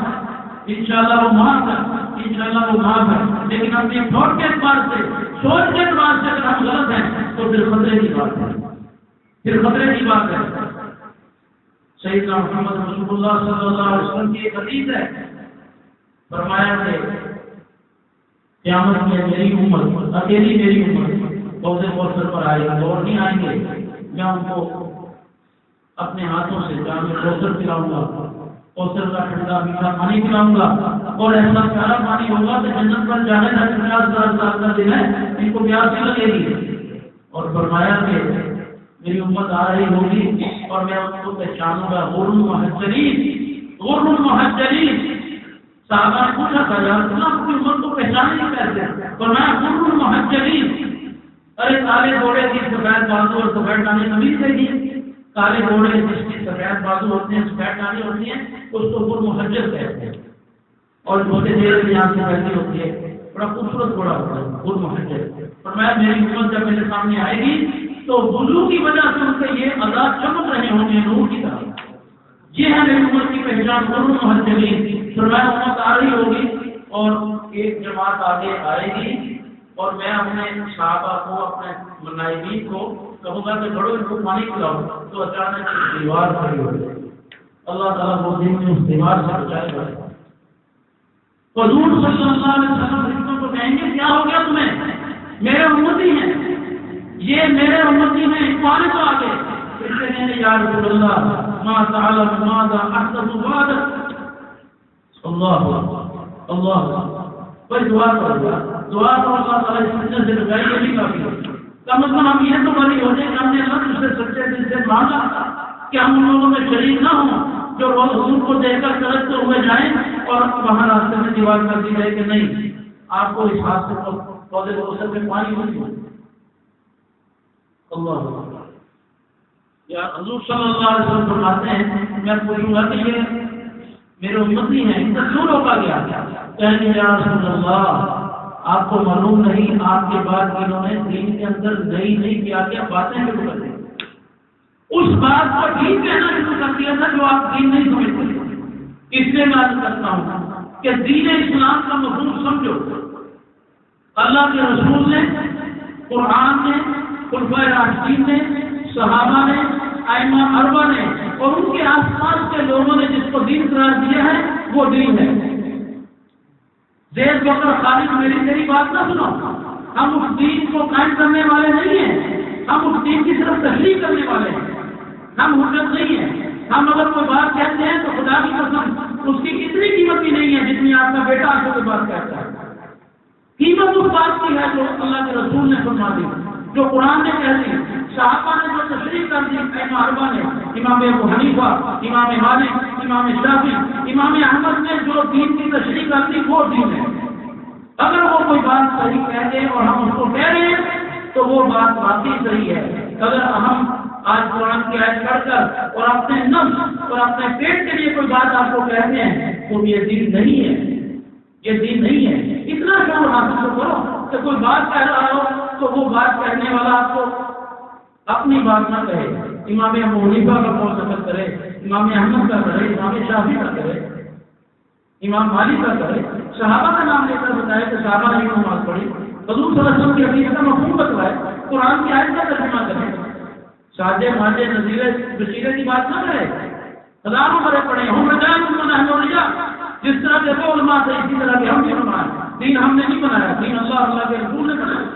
[SPEAKER 1] انشاءاللہ وہ معاف ہے، انشاءاللہ وہ معاف ہے. لیکن اپنی تھاٹ کے اعتبار سے، سوچ کے اعتبار سے اگر ہم غلط ہیں تو پھر خطرے کی بات ہے، پھر خطرے کی بات ہے. سیدنا محمد رسول اللہ صلی اللہ علیہ وسلم کی ایک حدیث ہے، فرمایا کہ قیامت میں میری امت، اکیلی میری امت حوض کوثر پر آئے گی اور نہیں آئیں گے. میں ان کو اپنے ہاتھوں سے جام کوثر پلاؤں گا، کوثر کا ٹھنڈا میٹھا پانی پلاؤں گا، اور ایسا پیارا پانی ہوگا کہ جنت پر جانے کا 50,000 سال کا دن ہے ان کو پیاس نہیں لگے گی. اور فرمایا کہ میری امت آ رہی ہوگی اور میں ان کو پہچانوں گا غر المحجلین، غر المحجلین. صحابہ نے پوچھا تھا یا رسول اللہ اپنی امت کو پہچان نہیں کیسے؟ فرمایا غر المحجلین. ارے کالے گھوڑے کی سفید بازو اور سفید ڈالی نبی سے ہی، کالے گھوڑے جس کی سفید بازو ہوتے ہیں سفید ڈالی ہوتی ہیں اس کو غر محجل کہتے ہیں. اور چھوٹے دیر میں یہاں سے بیٹھی ہوتی ہے، بڑا خوبصورت گھوڑا ہوتا ہے غر محجل. فرمایا میری امت جب میرے سامنے آئے گی تو وضو کی وجہ سے ان کے یہ عذاب چمک رہے ہوں گے نور کی طرح. یہ ہے میری امت کی پہچان غر المحجلین. فرمایا امت آ رہی ہوگی اور ایک جماعت آگے آئے گی اور میں اپنے صحابہ کو، اپنے منائبین کو کہوں گا کہ بڑو ان کو پانی پلاؤ، تو اچانک ایک دیوار کھڑی ہو جائے. اللہ تعالیٰ وہ دن میں اس دیوار سے بچائے گا. حضور صلی اللہ علیہ وسلم رشتوں کو کہیں گے کیا ہو گیا تمہیں؟ میرے امتی ہیں، یہ میرے امتی ہیں، پانی تو آگے. پھر کہیں گے یا رسول اللہ ما تعلم ماذا احدث بعدك. اللہ اللہ بس دعا کرو گا، دعا کرو اللہ تعالیٰ اس فتنے سے بچائے، یہ بھی کافی ہے۔ کم از کم ہم یہ تو بری ہو جائے کہ ہم نے اللہ سے سچے دل سے مانگا کہ ہم ان لوگوں میں شریک نہ ہوں جو روز حضور کو دیکھ کر سڑکتے ہوئے جائیں اور وہاں راستے میں دیوار کر دی جائے کہ نہیں آپ کو اس حادثے کو پودے کو سب میں پانی نہیں ہو۔ اللہ یا حضور صلی اللہ علیہ وسلم فرماتے ہیں میں پوچھوں گا کہ یہ میرے امتی ہیں ان کا کیوں روکا گیا؟ کہیں گے یا رسول اللہ آپ کو معلوم نہیں آپ کے بعد انہوں نے دین کے اندر نئی نئی کیا باتیں شروع کر دی، اس بات کو دین کہنا شروع کر دیا تھا جو آپ دین نہیں سمجھتے۔ اس لیے میں عرض کرتا ہوں کہ دین اسلام کا مفہوم سمجھو۔ اللہ کے رسول نے، قرآن نے، خلفائے راشدین نے، صحابہ نے، ائمہ اربعہ نے اور ان کے آس پاس کے لوگوں نے جس کو دین قرار دیا ہے وہ دین ہے۔ زید بکر خالد میری تیری بات نہ سنو، ہم اس دین کو قائم کرنے والے نہیں ہیں، ہم اس دین کی صرف تشریح کرنے والے ہیں، ہم حجت نہیں ہیں۔ ہم اگر کوئی بات کہتے ہیں تو خدا کی قسم اس کی اتنی قیمت بھی نہیں ہے جتنی آپ کا بیٹا آپ کو کوئی بات کہتا ہے۔ قیمت اس بات کی ہے جو اللہ کے رسول نے فرما دی، جو قرآن نے کہہ دی، صحابہ نے جو تشریح کر دی، ائمہ اربعہ نے، امام ابو حنیفہ، امام مالک، امام شافعی، امام احمد نے جو دین کی تشریح کر دی وہ دین ہے۔ اگر وہ کوئی بات صحیح کہہ دے اور ہم اس کو کہہ رہے ہیں تو وہ بات واقعی صحیح ہے۔ اگر ہم آج قرآن کی آیت پڑھ کر اور اپنے نفس اور اپنے پیٹ کے لیے کوئی بات آپ کو کہتے ہیں تو یہ دین نہیں ہے، یہ دین نہیں ہے۔ اتنا شعور حاصل کرو کہ کوئی بات کہہ رہا ہو تو وہ بات کہنے والا آپ کو اپنی بات نہ کہے، امام ابو حنیفہ کا قول نقل کرے، امام احمد کا کرے، امام شافعی کا کرے، امام مالک کا کرے، صحابہ کا نام لے کر بتائے کہ صحابہ نے نماز پڑھی، حضور صلی اللہ علیہ وسلم کی حدیث کا مفہوم بتلائے، قرآن کی آیت کا ترجمہ کرے، سادے ماجے نزیرے بشیرے کی بات نہ کرے۔ ہزاروں برے پڑے ہم رجال منہجا، جس طرح کے وہ علماء تھے اسی طرح کے ہم بھی علماء ہیں۔ دین ہم نے نہیں بنایا، دین اللہ کے رسول نے بنایا۔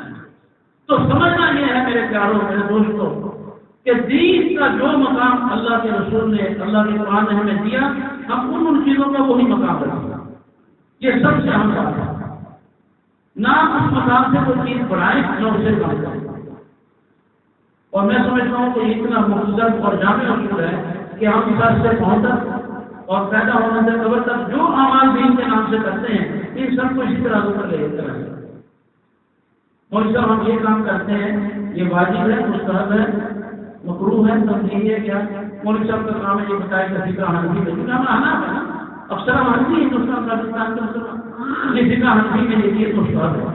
[SPEAKER 1] تو سمجھنا یہ ہے میرے پیاروں میرے دوستوں کہ دین کا جو مقام اللہ کے رسول نے، اللہ کے قرآن نے ہمیں دیا، ہم ان چیزوں کا وہی مقام رکھیں۔ یہ سب سے اہم بات ہے، نہ اس مقام سے کوئی چیز بڑھائیں نہ اسے کم کریں۔ اور میں سمجھتا ہوں کہ اتنا مختصر اور جامع اصول ہے کہ ہم سر سے پہنچ تک اور پیدا ہونے سے قبر تک جو اعمال دین کے نام سے کرتے ہیں ان سب کو اسی طرح کر لے جاتا ہے۔ مولوی صاحب ہم یہ کام کرتے ہیں، یہ واجب ہے، مستحب ہے، مکروہ ہے، تنظیم ہے کیا؟ مولوی صاحب کا کام ہے یہ بتائے کہ فقہ حنفی میں، کیونکہ ہم احناف ہے نا، افسر حنفی ہندوستان پاکستان کے مسلمان، یہ فقہ حنفی میں یہ مستحب ہے،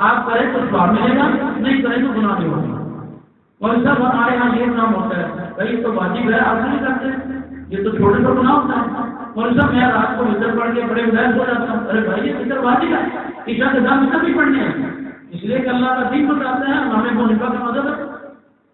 [SPEAKER 1] آپ کریں تو ثواب ملے گا، نہیں کریں تو گناہ بھی ہوگا۔ اور سب ہمارے یہاں یہ کام ہوتا ہے بھائی یہ تو واجب ہے آپ نہیں کرتے، یہ تو چھوٹے تو گناہ ہوتا ہے۔ اور سب میں رات کو وطر پڑھ کے بڑے اداس ہو جاتا ہوں، ارے بھائی یہ وطر واجب ہے، عشاء کے ساتھ وطر بھی پڑھنے ہیں، اس لیے کہ اللہ کا دین بتاتے ہیں ہمیں منافع کا مدد ہے۔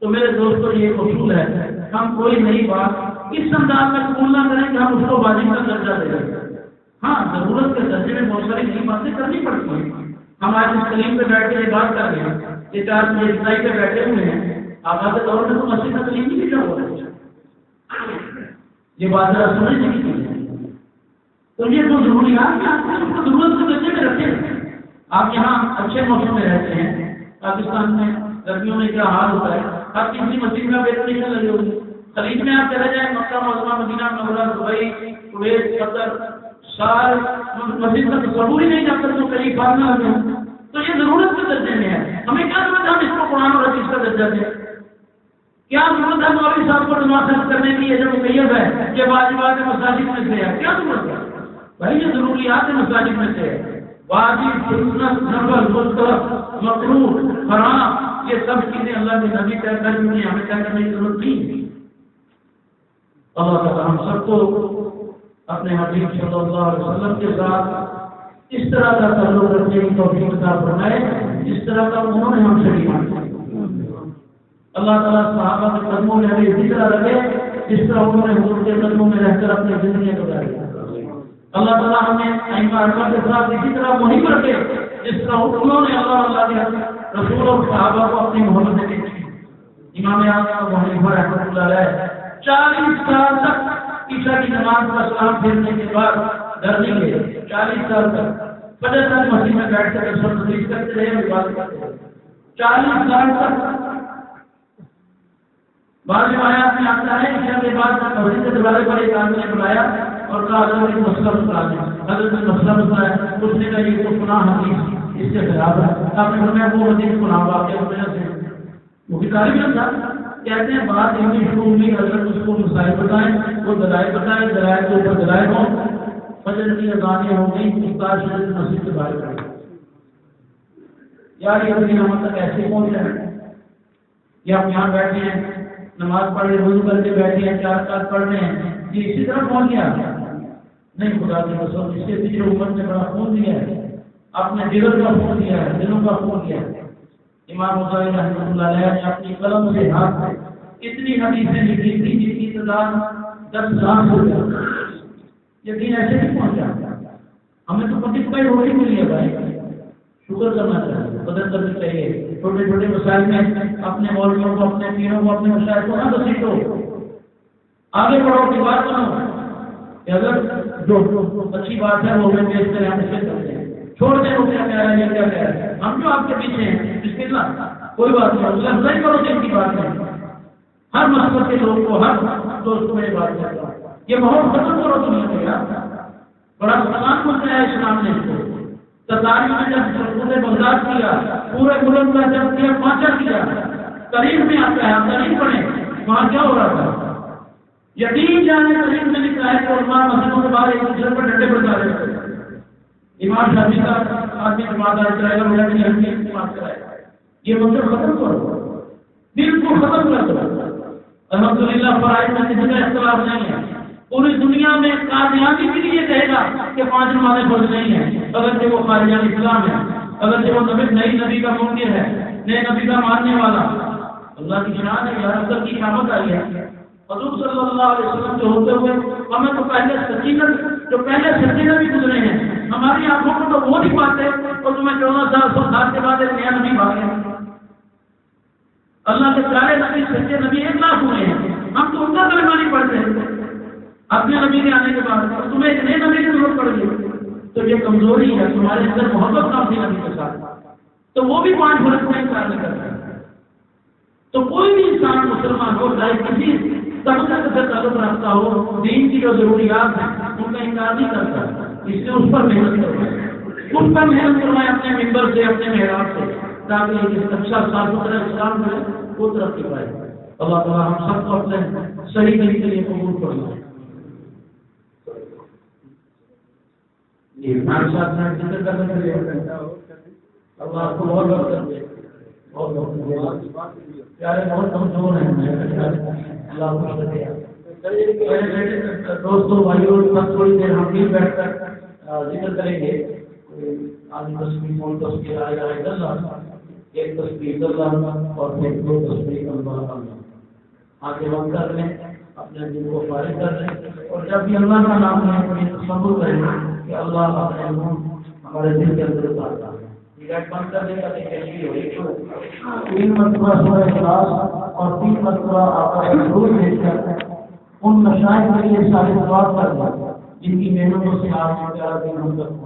[SPEAKER 1] تو میرے دوستوں یہ اصول ہے، ہم کوئی نئی بات اس انداز میں قبول نہ کریں کہ ہم اس کو واجب کا درجہ دے دیں۔ ہاں ضرورت کے درجے میں بہت ساری نئی باتیں کرنی پڑتی ہیں۔ ہم آج اس کلیم پہ بیٹھ کے یہ بات کر رہے ہیں، یہ چار عیسائی پہ بیٹھے ہوئے ہیں، آغاز دور میں تو مسجد کا کلیم نہیں بھیجا ہوا ہے، یہ بات ذرا سمجھنے کی چیز ہے۔ تو یہ جو ضروریات ہیں آپ کو ضرورت کے درجے میں رکھیں۔ آپ یہاں اچھے موسم میں رہتے ہیں، پاکستان میں گرمیوں میں کیا حال ہوتا ہے، آپ کسی مسجد میں بیٹھ نہیں لگے ہوئے، خلیج میں آپ چلے جائیں، مکہ معظمہ، مدینہ منورہ، دبئی، کویت، قطر، سارے مسجد کا تصور ہی نہیں جب تک تو کئی بار نہ لگے ہوں۔ تو یہ ضرورت کے درجے میں ہے، ہمیں کیا ضرورت ہے ہم اس کو قرآن اور حدیث کا درجہ دیں؟ کیا ضرورت ہے مولوی صاحب کو نماز کرنے کی، یہ جو مقید ہے یہ واجبات مساجد میں سے ہے، کیا ضرورت ہے بھائی؟ یہ ضروریات مساجد میں سے ہے، واجب، سنت، نفل، مستحب، مکروہ، حرام، یہ سب چیزیں اللہ کے نبی طے کر چکے ہیں، ہمیں طے کرنے کی ضرورت نہیں۔ اللہ تعالیٰ ہم سب کو اپنے حبیب صلی اللہ علیہ وسلم کے ساتھ اس طرح کا تعلق رکھنے کی توفیق عطا فرمائے جس طرح کا انہوں نے ہم سے مانگا۔ اللہ تعالیٰ صحابہ کے قدموں میں ہمیں اسی طرح رکھے جس طرح انہوں نے حضور کے قدموں میں رہ کر اپنی زندگی گزاری۔ اللہ تعالیٰ ہمیں ائمہ اربعہ کے ساتھ اسی طرح محیط رکھے جس طرح انہوں نے اللہ کے رسول اور صحابہ کو اپنی محبت دی۔ امام اعظم ابو حنیفہ رحمۃ اللہ علیہ 40 سال تک عشاء کی نماز کا سلام پھیرنے کے بعد گھر نہیں گئے، 40 سال تک فجر تک مسجد میں بیٹھ کر رسول تدریس کرتے رہے، عبادت کرتے رہے 40 سال تک۔ بعض روایات میں آتا ہے عشاء کے بعد مسجد کے دروازے پر ایک آدمی نے بلایا اور کہا حضرت ایک مسئلہ بتا دیں۔ حضرت نے مسئلہ بتایا، اس نے کہا یہ تو فلاں حدیث اس سے خلاف ہے۔ آپ نے فرمایا وہ حدیث فلاں واقعہ کی وجہ سے وہ بھی طالب تھا، کہتے ہیں بات علمی شروع ہوئی، حضرت اس کو مسائل بتائیں، وہ دلائل بتائے، دلائل کے اوپر دلائل ہوں، فجر کی اذانیں ہو گئی، استاد شریف مسجد سے باہر کر یار یہ اپنی نماز تک ایسے پہنچ جائیں یا آپ یہاں بیٹھے ہیں نماز پڑھ رہے وضو کر کے بیٹھے ہیں 4 رکعت پڑھ رہے ہیں، یہ اسی طرح پہنچ گیا نہیں؟ خدا کے رسول اس سے پیچھے امت نے بڑا خون دیا ہے، اپنے دلوں کا خون دیا ہے، دلوں کا خون دیا ہے۔ امام غزالی رحمۃ اللہ علیہ نے اپنی قلم سے ہاتھ سے اتنی حدیثیں لکھی تھی جن کی تعداد 10 لاکھ ہو جاتی، یقین ایسے نہیں پہنچا۔ ہمیں تو پتی پکائی روٹی ملی ہے بھائی، شکر کرنا چاہیے، قدر کرنی چاہیے۔ چھوٹے چھوٹے مسائل میں اپنے مولویوں کو، اپنے پیروں کو، اپنے مشاہد کو نہ گھسیٹو، آگے بڑھو کی بات بنو کہ اگر جو اچھی بات ہے وہ ہمیں پیش کریں، ہم اسے کرتے ہیں، چھوڑ دیں وہ کیا کہہ رہے ہیں، یہ کیا کہہ رہے ہیں، ہم جو آپ کے پیچھے ہیں بسم اللہ، کوئی بات نہیں، اس سے نہیں کرو جن کی بات نہیں۔ ہر مذہب کے لوگ کو، ہر دوست کو یہ بات کرتا ہوں، یہ ماحول ختم کرو دنیا میں یار، بڑا نقصان پہنچایا اسلام نے اس کو۔ تتاری میں جب سرکوت بغداد کیا، پورے ملک کا جب کیا پانچا کیا، تاریخ میں آتا ہے، آپ تاریخ پڑھیں وہاں کیا ہو رہا تھا، یقین جانے تاریخ میں لکھا ہے کہ علماء مسجدوں کے باہر ایک دوسرے پر ڈنڈے بجا رہے تھے۔ امام شافعی کا آدمی جماعت کرائے گا، ملا کہ ہم یہ بات کرائے گا، یہ منظر ختم کرو، بالکل ختم کر دو۔ الحمدللہ فرائض میں کسی کا اختلاف نہیں ہے، پوری دنیا میں قادیانی بھی یہ کہے گا کہ 5 نمازیں فرض نہیں ہیں، اگر کہ وہ خارجان اسلام ہے، اگر کہ وہ نئی نبی کا منکر ہے، نئے نبی کا ماننے والا۔ اللہ کی شان ہے یار، اگر کی قیامت آئی ہے، حضور صلی اللہ علیہ وسلم جو ہوتے ہوئے ہمیں تو پہلے سچے نبی گزرے ہیں، ہماری آنکھوں کو تو وہ نہیں پاتے، اور تمہیں 14 سال کے بعد ایک نیا نبی بھاگے۔ اللہ کے پیارے نبی سچے نبی 1 لاکھ ہوئے ہیں، ہم تو ان کا کلمہ نہیں پڑھتے اپنے نبی کے آنے کے بعد، اور تمہیں ایک نئے نبی کی ضرورت پڑ گئی، تو یہ کمزوری ہے تمہارے اندر، محبت نہ تھی نبی کے ساتھ، تو وہ بھی 5 فرق میں انکار نہیں کرتا۔ تو کوئی بھی انسان مسلمان ہو، چاہے کسی طبقے سے تعلق رکھتا ہو، دین کی جو ضروریات ہیں ان کا انکار نہیں کرتا، اس لیے اس پر محنت کروائے، اس پر محنت کروائے اپنے ممبر سے، اپنے محراب سے، تاکہ ایک اچھا صاف ستھرا اسلام جو ہے وہ ترقی پائے۔ اللہ تعالیٰ ہم سب کو اپنے صحیح دین کے لیے قبول فرمائے۔ ہمارے ساتھ میں ذکر کرنے کے لیے اللہ آپ کو بہت بہت کرتے پیارے، بہت کمزور ہیں، اللہ خوش رکھے۔ دوستوں بھائیوں، سب تھوڑی دیر ہم بھی بیٹھ کر ذکر کریں گے۔ آدھی تصویر، 2 تصویر آئے گا، 1 تصویر اللہ اور پھر 2 تصویر اللہ۔ آگے بند کر لیں، اپنے دل کو فارغ کر لیں، اور جب بھی اللہ کا نام ہے کوئی تصور کریں کہ اللہ اپنے ہمارے دل کے اندر اتارتا ہے۔ بند کر دیں تاکہ کیسی ہو 3 مرتبہ سورہ اخلاص اور 3 مرتبہ آپ کا ضرور بھیج کر ان مشاہد کے لیے سارے دعا کر دیں جن کی محنتوں سے آپ کا پیارا دن ہم تک پہنچا۔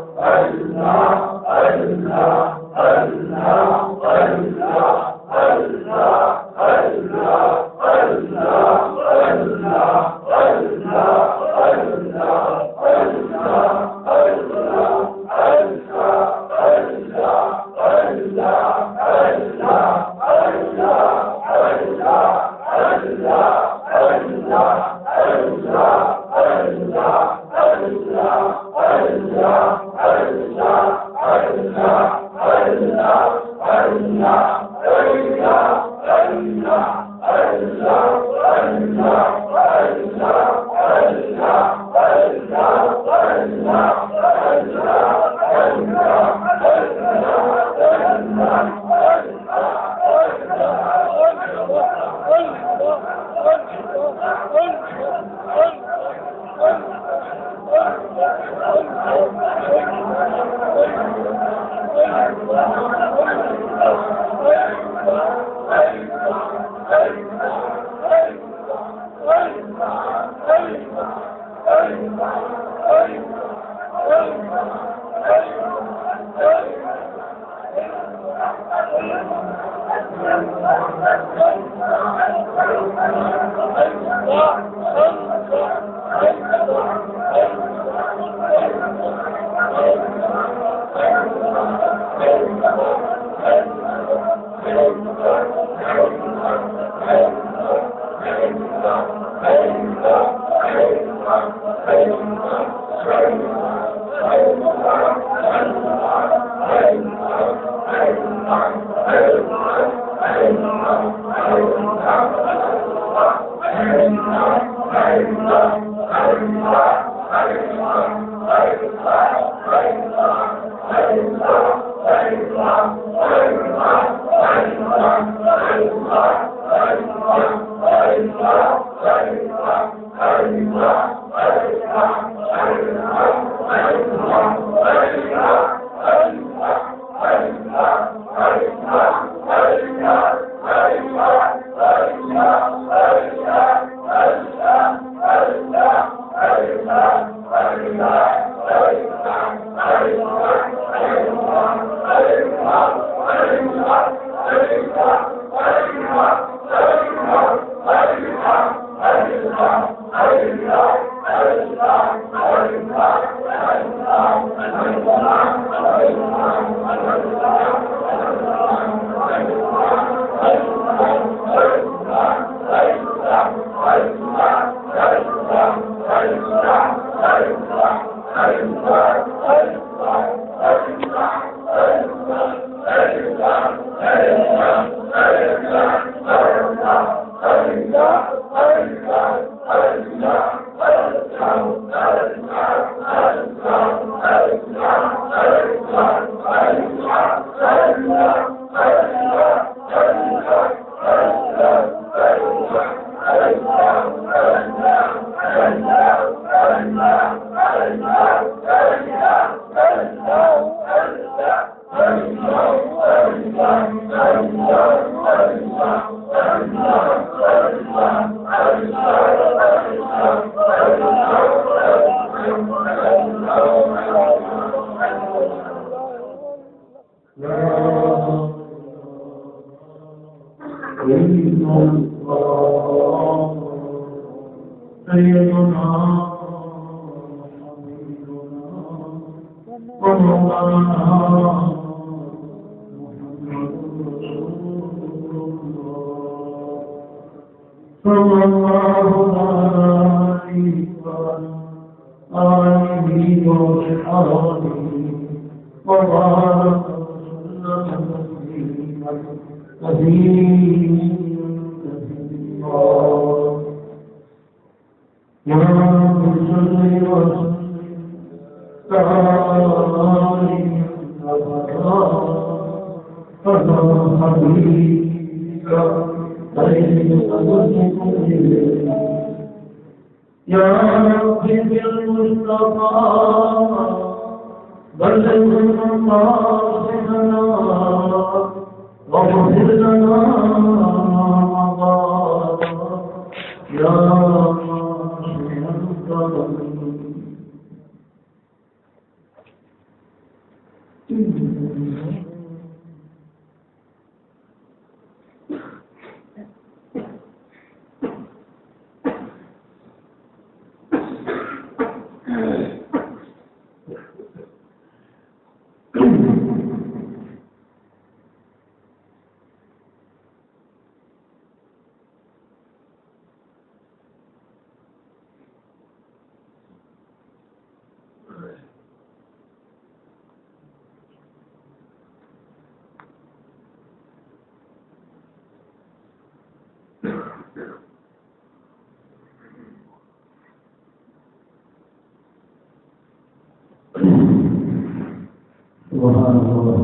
[SPEAKER 1] سبحان الله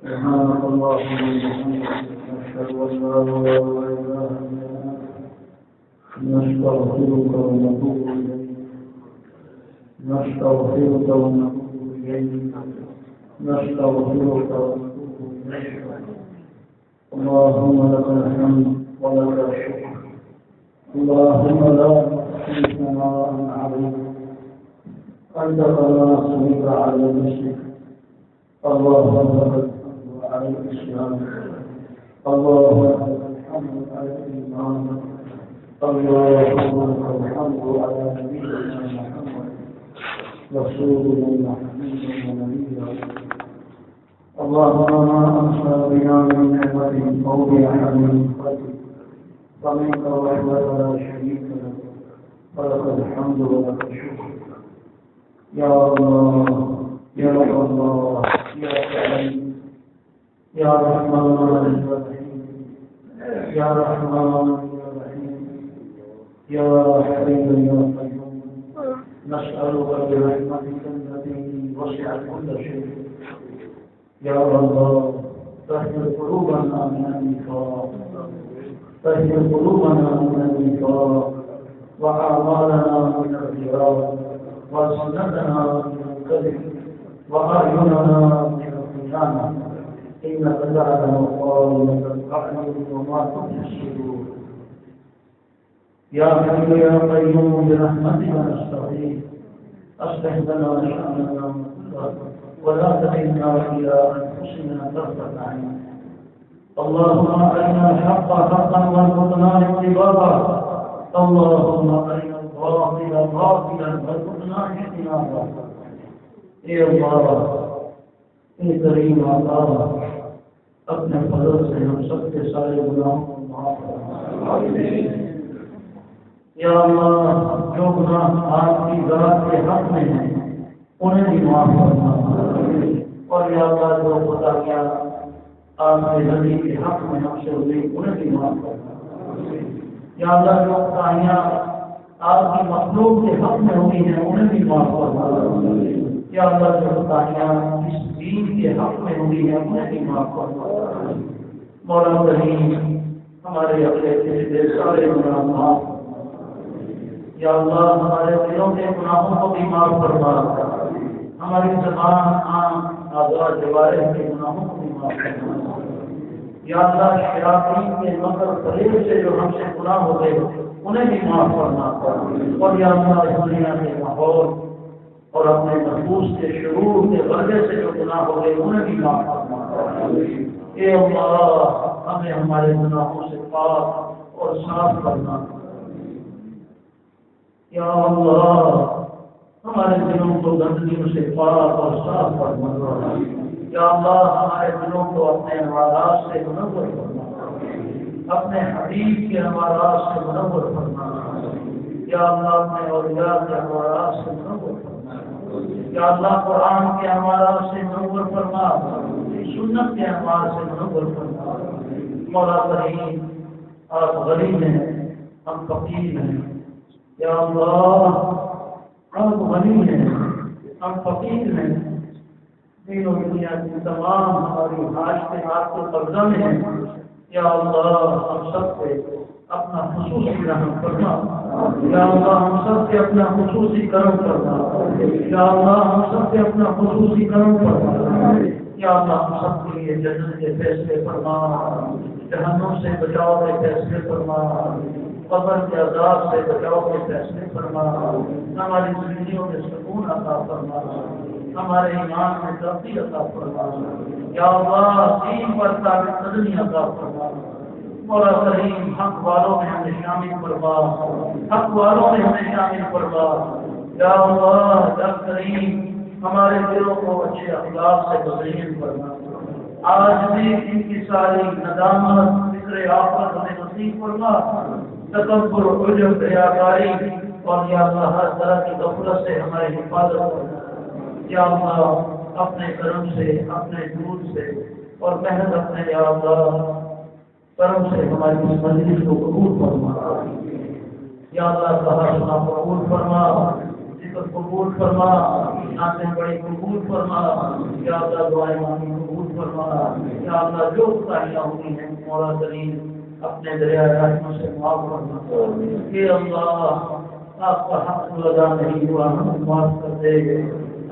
[SPEAKER 1] سبحانك اللهم وبحمدك نشهد أن لا إله إلا أنت نستغفرك ونتوب إليك نستغفرك ونتوب إليك اللهم لك الحمد ولك الشكر اللهم لا نحصي ثناء عليك أنت كما أثنيت على نفسك اللهم لك الحمد على الإسلام اللهم لك الحمد على الإيمان اللهم لك الحمد على نبينا محمد رسولنا محمد ونبينا اللهم ما أمسى بنا من نعمة أو بأحد من خلقك فمنك وحدك لا شريك لك فلك الحمد ولك الشكر يا الله يا الله يا كريم يا رحمن يا رحيم يا رحمن يا رحيم يا حي يا قيوم نسألك برحمتك التي وسعت كل شيء يا الله طهر قلوبنا من النفاق طهر قلوبنا من النفاق وأعمالنا من الرياء وألسنتنا من الكذب وأعيننا من الخيانة إنك تعلم خائنة الأعين وما تخفي الصدور يا حي يا قيوم برحمتك نستغيث أصلح لنا شأننا ولا تكلنا إلى أنفسنا طرفة عين اللهم أرنا الحق حقا وارزقنا اتباعه اللهم أرنا الباطل باطلا وارزقنا اجتنابه اے اللہ اے کریم اللہ اپنے فضل سے ہم سب کے سارے گناہوں کو معاف فرما یا اللہ جو گناہ آپ کی ذات کے حق میں ہیں انہیں بھی معاف فرما اور یا اللہ جو خدا کیا آپ کے نبی کے حق میں ہم سے ہوئی انہیں بھی معاف کرنا یا اللہ جو خدایاں آپ کی مخلوق کے حق میں ہوئی ہیں انہیں بھی معاف کرنا یا اللہ جو خدایاں اس دین کے حق میں ہوئی ہیں انہیں بھی معاف کرنا مولا کریم ہمارے اپنے پچھلے سارے گناہ معاف فرما یا اللہ ہمارے دلوں کے گناہوں کو بھی معاف فرما ہماری زبان آن آزاد جوارح کے گناہوں کو بھی معاف کرنا یا اللہ شیاطین کے مکر فریب سے جو ہم سے گناہ ہو گئے انہیں بھی معاف کرنا اور یا اللہ دنیا کے ماحول اور اپنے محفوظ کے شرور کے غلبے سے جو گناہ ہو گئے انہیں بھی معاف کرنا اے اللہ ہمیں ہمارے گناہوں سے پاک اور صاف کرنا یا اللہ ہمارے دلوں کو گندگیوں سے پاک اور صاف فرما یا اللہ ہمارے دلوں کو اپنے انوارات سے منور فرما اپنے حبیب کے انوارات سے منور فرما یا اللہ اپنے اولیاء کے انوارات سے منور فرما یا اللہ قرآن کے انوارات سے منور فرما سنت کے انوار سے منور فرما مولا کریم آپ غریب ہیں ہم فقیر ہیں یا اللہ ہم غنی ہیں ہم فقیر ہیں دین و دنیا کی تمام ہماری حاجتیں آپ کے قبضہ میں ہیں یا اللہ ہم سب سے اپنا خصوصی رحم کرنا یا اللہ ہم سب سے اپنا خصوصی کرم کرنا یا اللہ ہم سب سے اپنا خصوصی کرم کرنا یا اللہ ہم سب کے لیے جنت کے فیصلے فرما جہنم سے بچاؤ کے فیصلے فرما قبر کے عذاب سے بچاؤ کے فیصلے فرما ہماری زندگیوں میں سکون عطا فرما ہمارے ایمان میں ترقی عطا فرما یا اللہ دین پر ثابت قدمی عطا فرما مولا کریم حق والوں میں ہمیں شامل فرما حق والوں میں ہمیں شامل فرما یا اللہ یا کریم ہمارے دلوں کو اچھے اخلاق سے تزئین فرما آج بھی ان کی ساری ندامت فکر آفت ہمیں نصیب فرما تکبر عجب ریاکاری اور یا اللہ ہر طرح کی غفلت سے ہماری حفاظت کرنا یا اللہ اپنے کرم سے اپنے جود سے اور محنت اپنے یا اللہ کرم سے ہماری اس مجلس کو قبول فرما یا اللہ کہا سنا قبول فرما ذکر قبول فرما، نعتیں بڑی قبول فرما، یا اللہ دعائیں مانگی قبول فرما، یا اللہ جو کوتاہیاں ہوئی ہیں مولا کریم اپنے دریائے رحمت سے معاف فرما۔ کہ اللہ آپ کا حق ادا نہیں ہوا ہمیں معاف کر دے،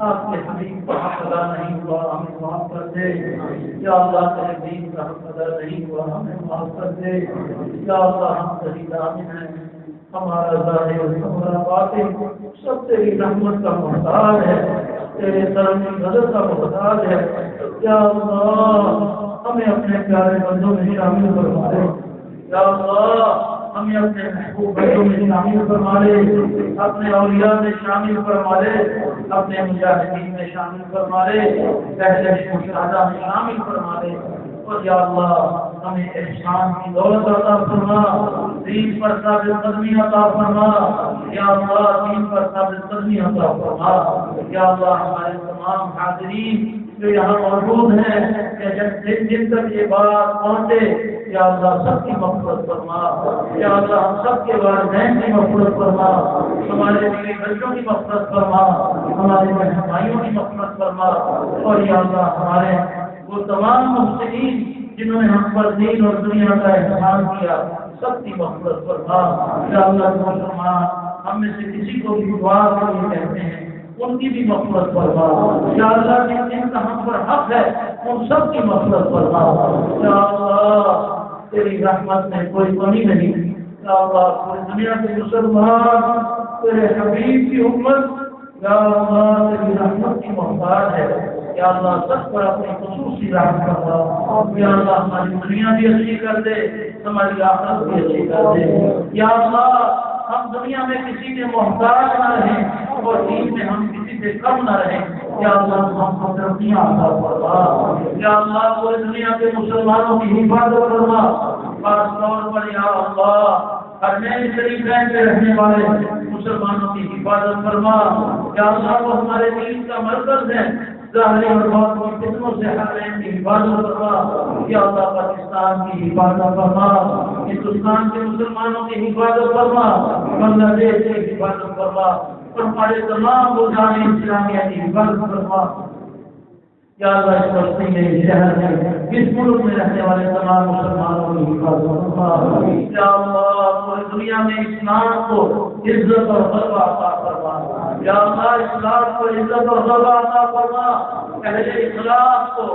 [SPEAKER 1] آپ کے حبیب کا حق ادا نہیں ہوا ہمیں معاف کر دے، یا اللہ تیرے دین کا حق ادا نہیں ہوا ہمیں معاف کر دے، یا اللہ ہم صحیح دامن ہیں، ہمارا ظاہر ہمارا باطن سب تیری رحمت کا محتاج ہے، تیرے کرم کی مدد کا محتاج ہے، یا اللہ ہمیں اپنے پیارے بندوں میں شامل فرما دے، یا اللہ ہمیں اپنے محبوب بندوں میں شامل فرما لے، اپنے اولیاء میں شامل فرما لے، اپنے مجاہدین میں شامل فرما لے، پہلے شہداء میں شامل فرما لے، اور یا اللہ ہمیں احسان کی دولت عطا فرما، دین پر ثابت قدمی عطا فرما، یا اللہ دین پر ثابت قدمی عطا فرما، یا اللہ ہمارے تمام حاضرین جو یہاں موجود ہیں کہ جن تک یہ بات پہنچے، یا اللہ سب کی مغفرت فرما، یا اللہ ہم سب کے والدین کی مغفرت فرما، ہمارے بیوی بچوں کی مغفرت فرما، ہمارے بہن بھائیوں کی مغفرت فرما، اور یا اللہ ہمارے وہ تمام محسنین جنہوں نے ہم پر دین اور دنیا کا احسان کیا سب کی مغفرت فرما، یا اللہ فرما ہم میں سے کسی کو بھی دعا کے لیے کہتے ہیں ان کی بھی مغفرت فرما، یا اللہ جن کا ہم پر حق ہے ان سب کی مغفرت فرما، یا اللہ تیری رحمت میں کوئی کمی نہیں، یا اللہ پوری دنیا کے مسلمان تیرے حبیب کی امت یا اللہ تیری رحمت کی محتاج ہے، یا اللہ سب پر اپنی خصوصی رحمت فرما، یا اللہ ہماری دنیا بھی اچھی کر دے، ہماری آخرت بھی اچھی کر دے، یا اللہ ہم دنیا میں کسی کے محتاج نہ رہیں اور دین میں ہم کسی سے کم نہ رہیں، یا اللہ ہم کو ترقیاں عطا فرما، یا اللہ پوری دنیا کے مسلمانوں کی حفاظت فرما، خاص طور پر یا اللہ حرمین شریفین میں رہنے والے مسلمانوں کی حفاظت فرما، یا اللہ وہ ہمارے دین کا مرکز ہے، ظاہری اور باطنی فتنوں سے حرمین کی حفاظت فرما، یا اللہ پاکستان کی حفاظت فرما، ہندوستان کے مسلمانوں کی حفاظت فرما، بنگلہ دیش کی حفاظت فرما، اور ہمارے تمام بلدان اسلامیہ کی حفاظت فرما، یا اللہ اس بستی میں اس شہر میں اس ملک میں رہنے والے تمام مسلمانوں کی حفاظت فرما، یا اللہ پوری دنیا میں اسلام کو عزت اور غلبہ عطا فرما، یا اللہ اسلام کو عزت اور غلبہ عطا فرما، اہل اخلاص کو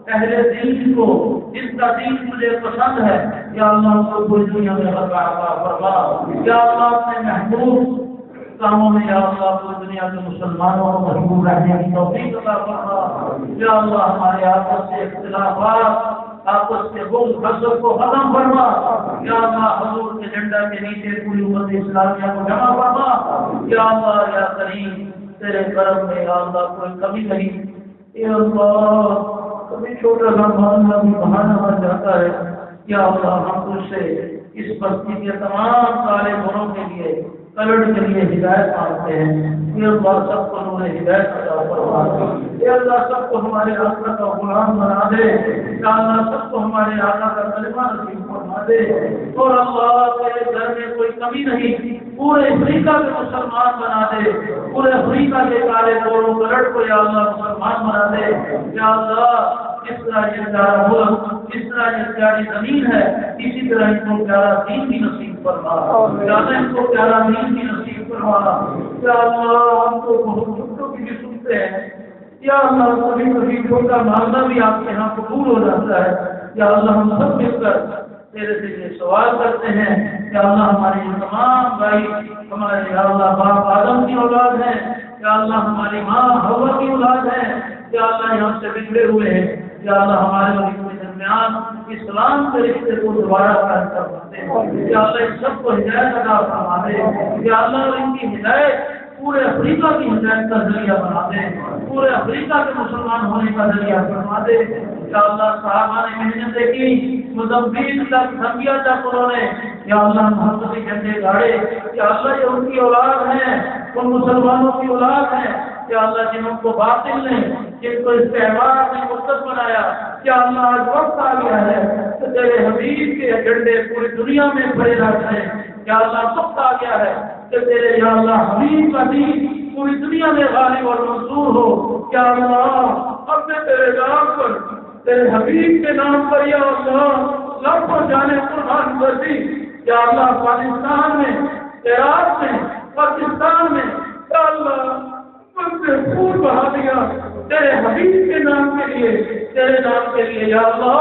[SPEAKER 1] اہل دین کو جس کا دین مجھے پسند ہے، یا اللہ ان کو پوری دنیا میں غلبہ عطا فرما، یا اللہ اپنے محبوب کاموں میں یا اللہ پوری دنیا کے مسلمانوں کو محبوب رہنے کی توفیق عطا فرما، یا اللہ ہمارے آپس سے اختلافات آپس کے بغض حسد کو ختم فرما، یا اللہ حضور کے جھنڈا کے نیچے پوری امت اسلامیہ کو جمع فرما، یا اللہ یا کریم تیرے کرم میں یا اللہ کوئی کمی نہیں، یا اللہ کبھی چھوٹا سا معاملہ بھی بہانا بن جاتا ہے، یا اللہ ہم تجھ سے اس بستی کے تمام کالے گنوں کے لیے کلٹ کے لیے ہدایت مانگتے ہیں، یہ اللہ سب کو نور ہدایت عطا فرما، یہ اللہ سب کو ہمارے آقا کا غلام بنا دے، یا اللہ سب کو ہمارے آقا کا کلمہ نصیب فرما دے، اور اللہ تیرے گھر میں کوئی کمی نہیں، پورے افریقہ کے مسلمان بنا دے، پورے افریقہ کے کالے گوروں کلٹ کو یا اللہ مسلمان بنا دے، یا اللہ اس طرح یہ پیارا ملک اس طرح یہ پیاری زمین ہے اسی طرح ان کو پیارا دین بھی نصیب فرما، یا اللہ ان کو پیارا دین بھی نصیب فرما، یا اللہ ہم کو بہت چھوٹوں کی بھی سنتے ہیں، یا اللہ کبھی کبھی چھوٹا مانگنا بھی آپ کے یہاں قبول ہو جاتا ہے، یا اللہ ہم سب مل کر تیرے سے یہ سوال کرتے ہیں، یا اللہ ہمارے یہ تمام بھائی ہمارے یا اللہ باپ آدم کی اولاد ہے، یا اللہ ہماری ماں حوا کی اولاد ہے، یا اللہ یہاں سے بگڑے ہوئے ہیں، یا اللہ ہمارے اور ان کے درمیان اسلام کے رشتے کو دوبارہ قائم کر سکتے ہیں، یا اللہ ان سب کو ہدایت عطا فرما دے، یا اللہ اور ان کی ہدایت پورے افریقہ کی ہدایت کا ذریعہ بنا دے، پورے افریقہ کے مسلمان ہونے کا ذریعہ فرما دے، یا اللہ صحابہ نے محنتیں کی، مزمبیق تک زمبیا تک انہوں نے یا اللہ محمدی جھنڈے گاڑے، یا اللہ یہ ان کی اولاد ہے، ان مسلمانوں کی اولاد ہے، یا اللہ جنہوں کو باطل نے جن کو استعمار نے مرتد بنایا، یا اللہ آج وقت آ گیا ہے کہ تیرے حبیب کے ایجنڈے پوری دنیا میں پھیلا جائیں، یا اللہ وقت آ گیا ہے کہ تیرے یا اللہ حبیب کا دین پوری دنیا میں غالب اور منصور ہو. یا اللہ اپنے تیرے نام پر، تیرے حبیب کے نام پر یا اللہ لاکھوں جانے قربان کر دی. یا اللہ افغانستان میں، عراق میں، پاکستان میں یا اللہ خون بہا دیا تیرے حبیب کے نام کے لیے، تیرے نام کے لیے. یا اللہ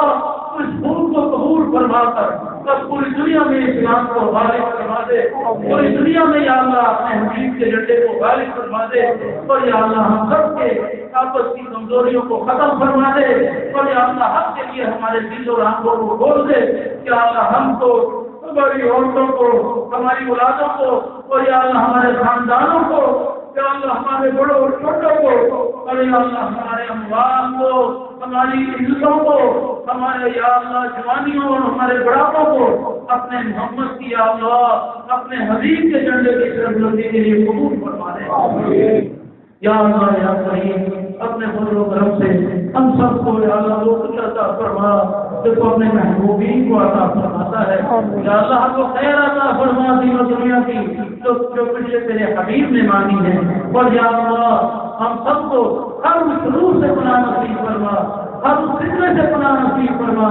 [SPEAKER 1] اس خون کو قبول فرما کر اب پوری دنیا میں اسلام کو غالب فرما دے. پوری دنیا میں یا اللہ اپنے حبیب کے جھنڈے کو غالب فرما دے. اور یا اللہ ہم سب کے آپس کی کمزوریوں کو ختم فرما دے. اور یا اللہ حق کے لیے ہمارے دل اور آنکھوں کو کھول دے. یا اللہ ہم کو، ہماری عورتوں کو، ہماری اولادوں کو، اور یا اللہ ہمارے خاندانوں کو، یا اللہ ہمارے بڑوں اور چھوٹوں کو، اور یا اللہ ہمارے اموات کو، ہماری عزتوں کو، ہمارے یا اللہ جوانیوں اور ہمارے بڑھاپوں کو اپنے محمد کی یا اللہ اپنے حبیب کے جھنڈے کی سربلندی کے لیے قبول فرما دے. یا اللہ یا کریم اپنے فضل و کرم سے ہم سب کو یا اللہ وہ کچھ عطا فرما جو تو اپنے محبوبین کو عطا فرماتا ہے. یا اللہ ہم کو خیر عطا فرما دین و دنیا کی جو پچھلے تیرے حبیب نے مانی ہے. اور یا اللہ ہم سب کو ہر شرور سے پناہ نصیب فرما، ہر فتنے سے پناہ نصیب فرما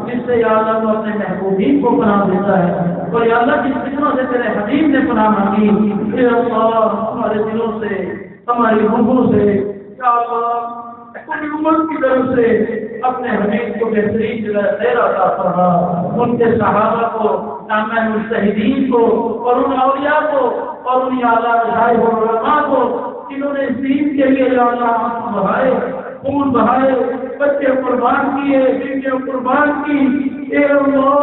[SPEAKER 1] جس سے یا اللہ تو اپنے محبوبین کو پناہ دیتا ہے. اور یا اللہ جس فتنوں سے تیرے حبیب نے پناہ مانگی اے اللہ ہمارے دلوں سے، ہماری روحوں سے یا اللہ پوری امت کی طرف سے اپنے حبیب کو بہترین جگہ خیر عطا فرما. ان کے صحابہ کو، نامہ مجتہدین کو، اور ان اولیاء کو، اور ان یا اللہ مشائخ و علماء کو جنہوں نے اس دین کے لیے یا اللہ آنسو بہائے، خون بہائے، بچے قربان کیے، بیٹیاں قربان کی. اے اللہ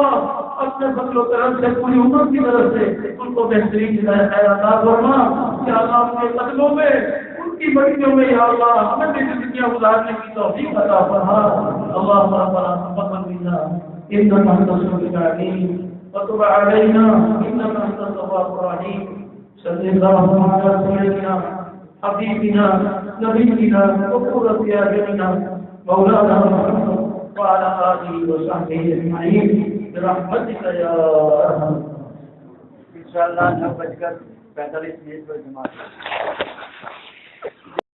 [SPEAKER 1] اپنے فضل و کرم سے پوری امت کی طرف سے ان کو بہترین جگہ خیر عطا فرما. یا اللہ ان کے قدموں میں، ان کی بڑیوں میں یا اللہ ہمیں بھی زندگیاں گزارنے کی توفیق عطا فرما. اللهم ربنا تقبل منا انك انت السميع العليم وتب علينا انك انت التواب الرحيم. صل اللهم على سيدنا حبيبنا نبينا وقرة اعيننا مولانا محمد وعلى اله وصحبه اجمعين برحمتك يا ارحم.
[SPEAKER 2] انشاءاللہ 9:45 پر جماعت.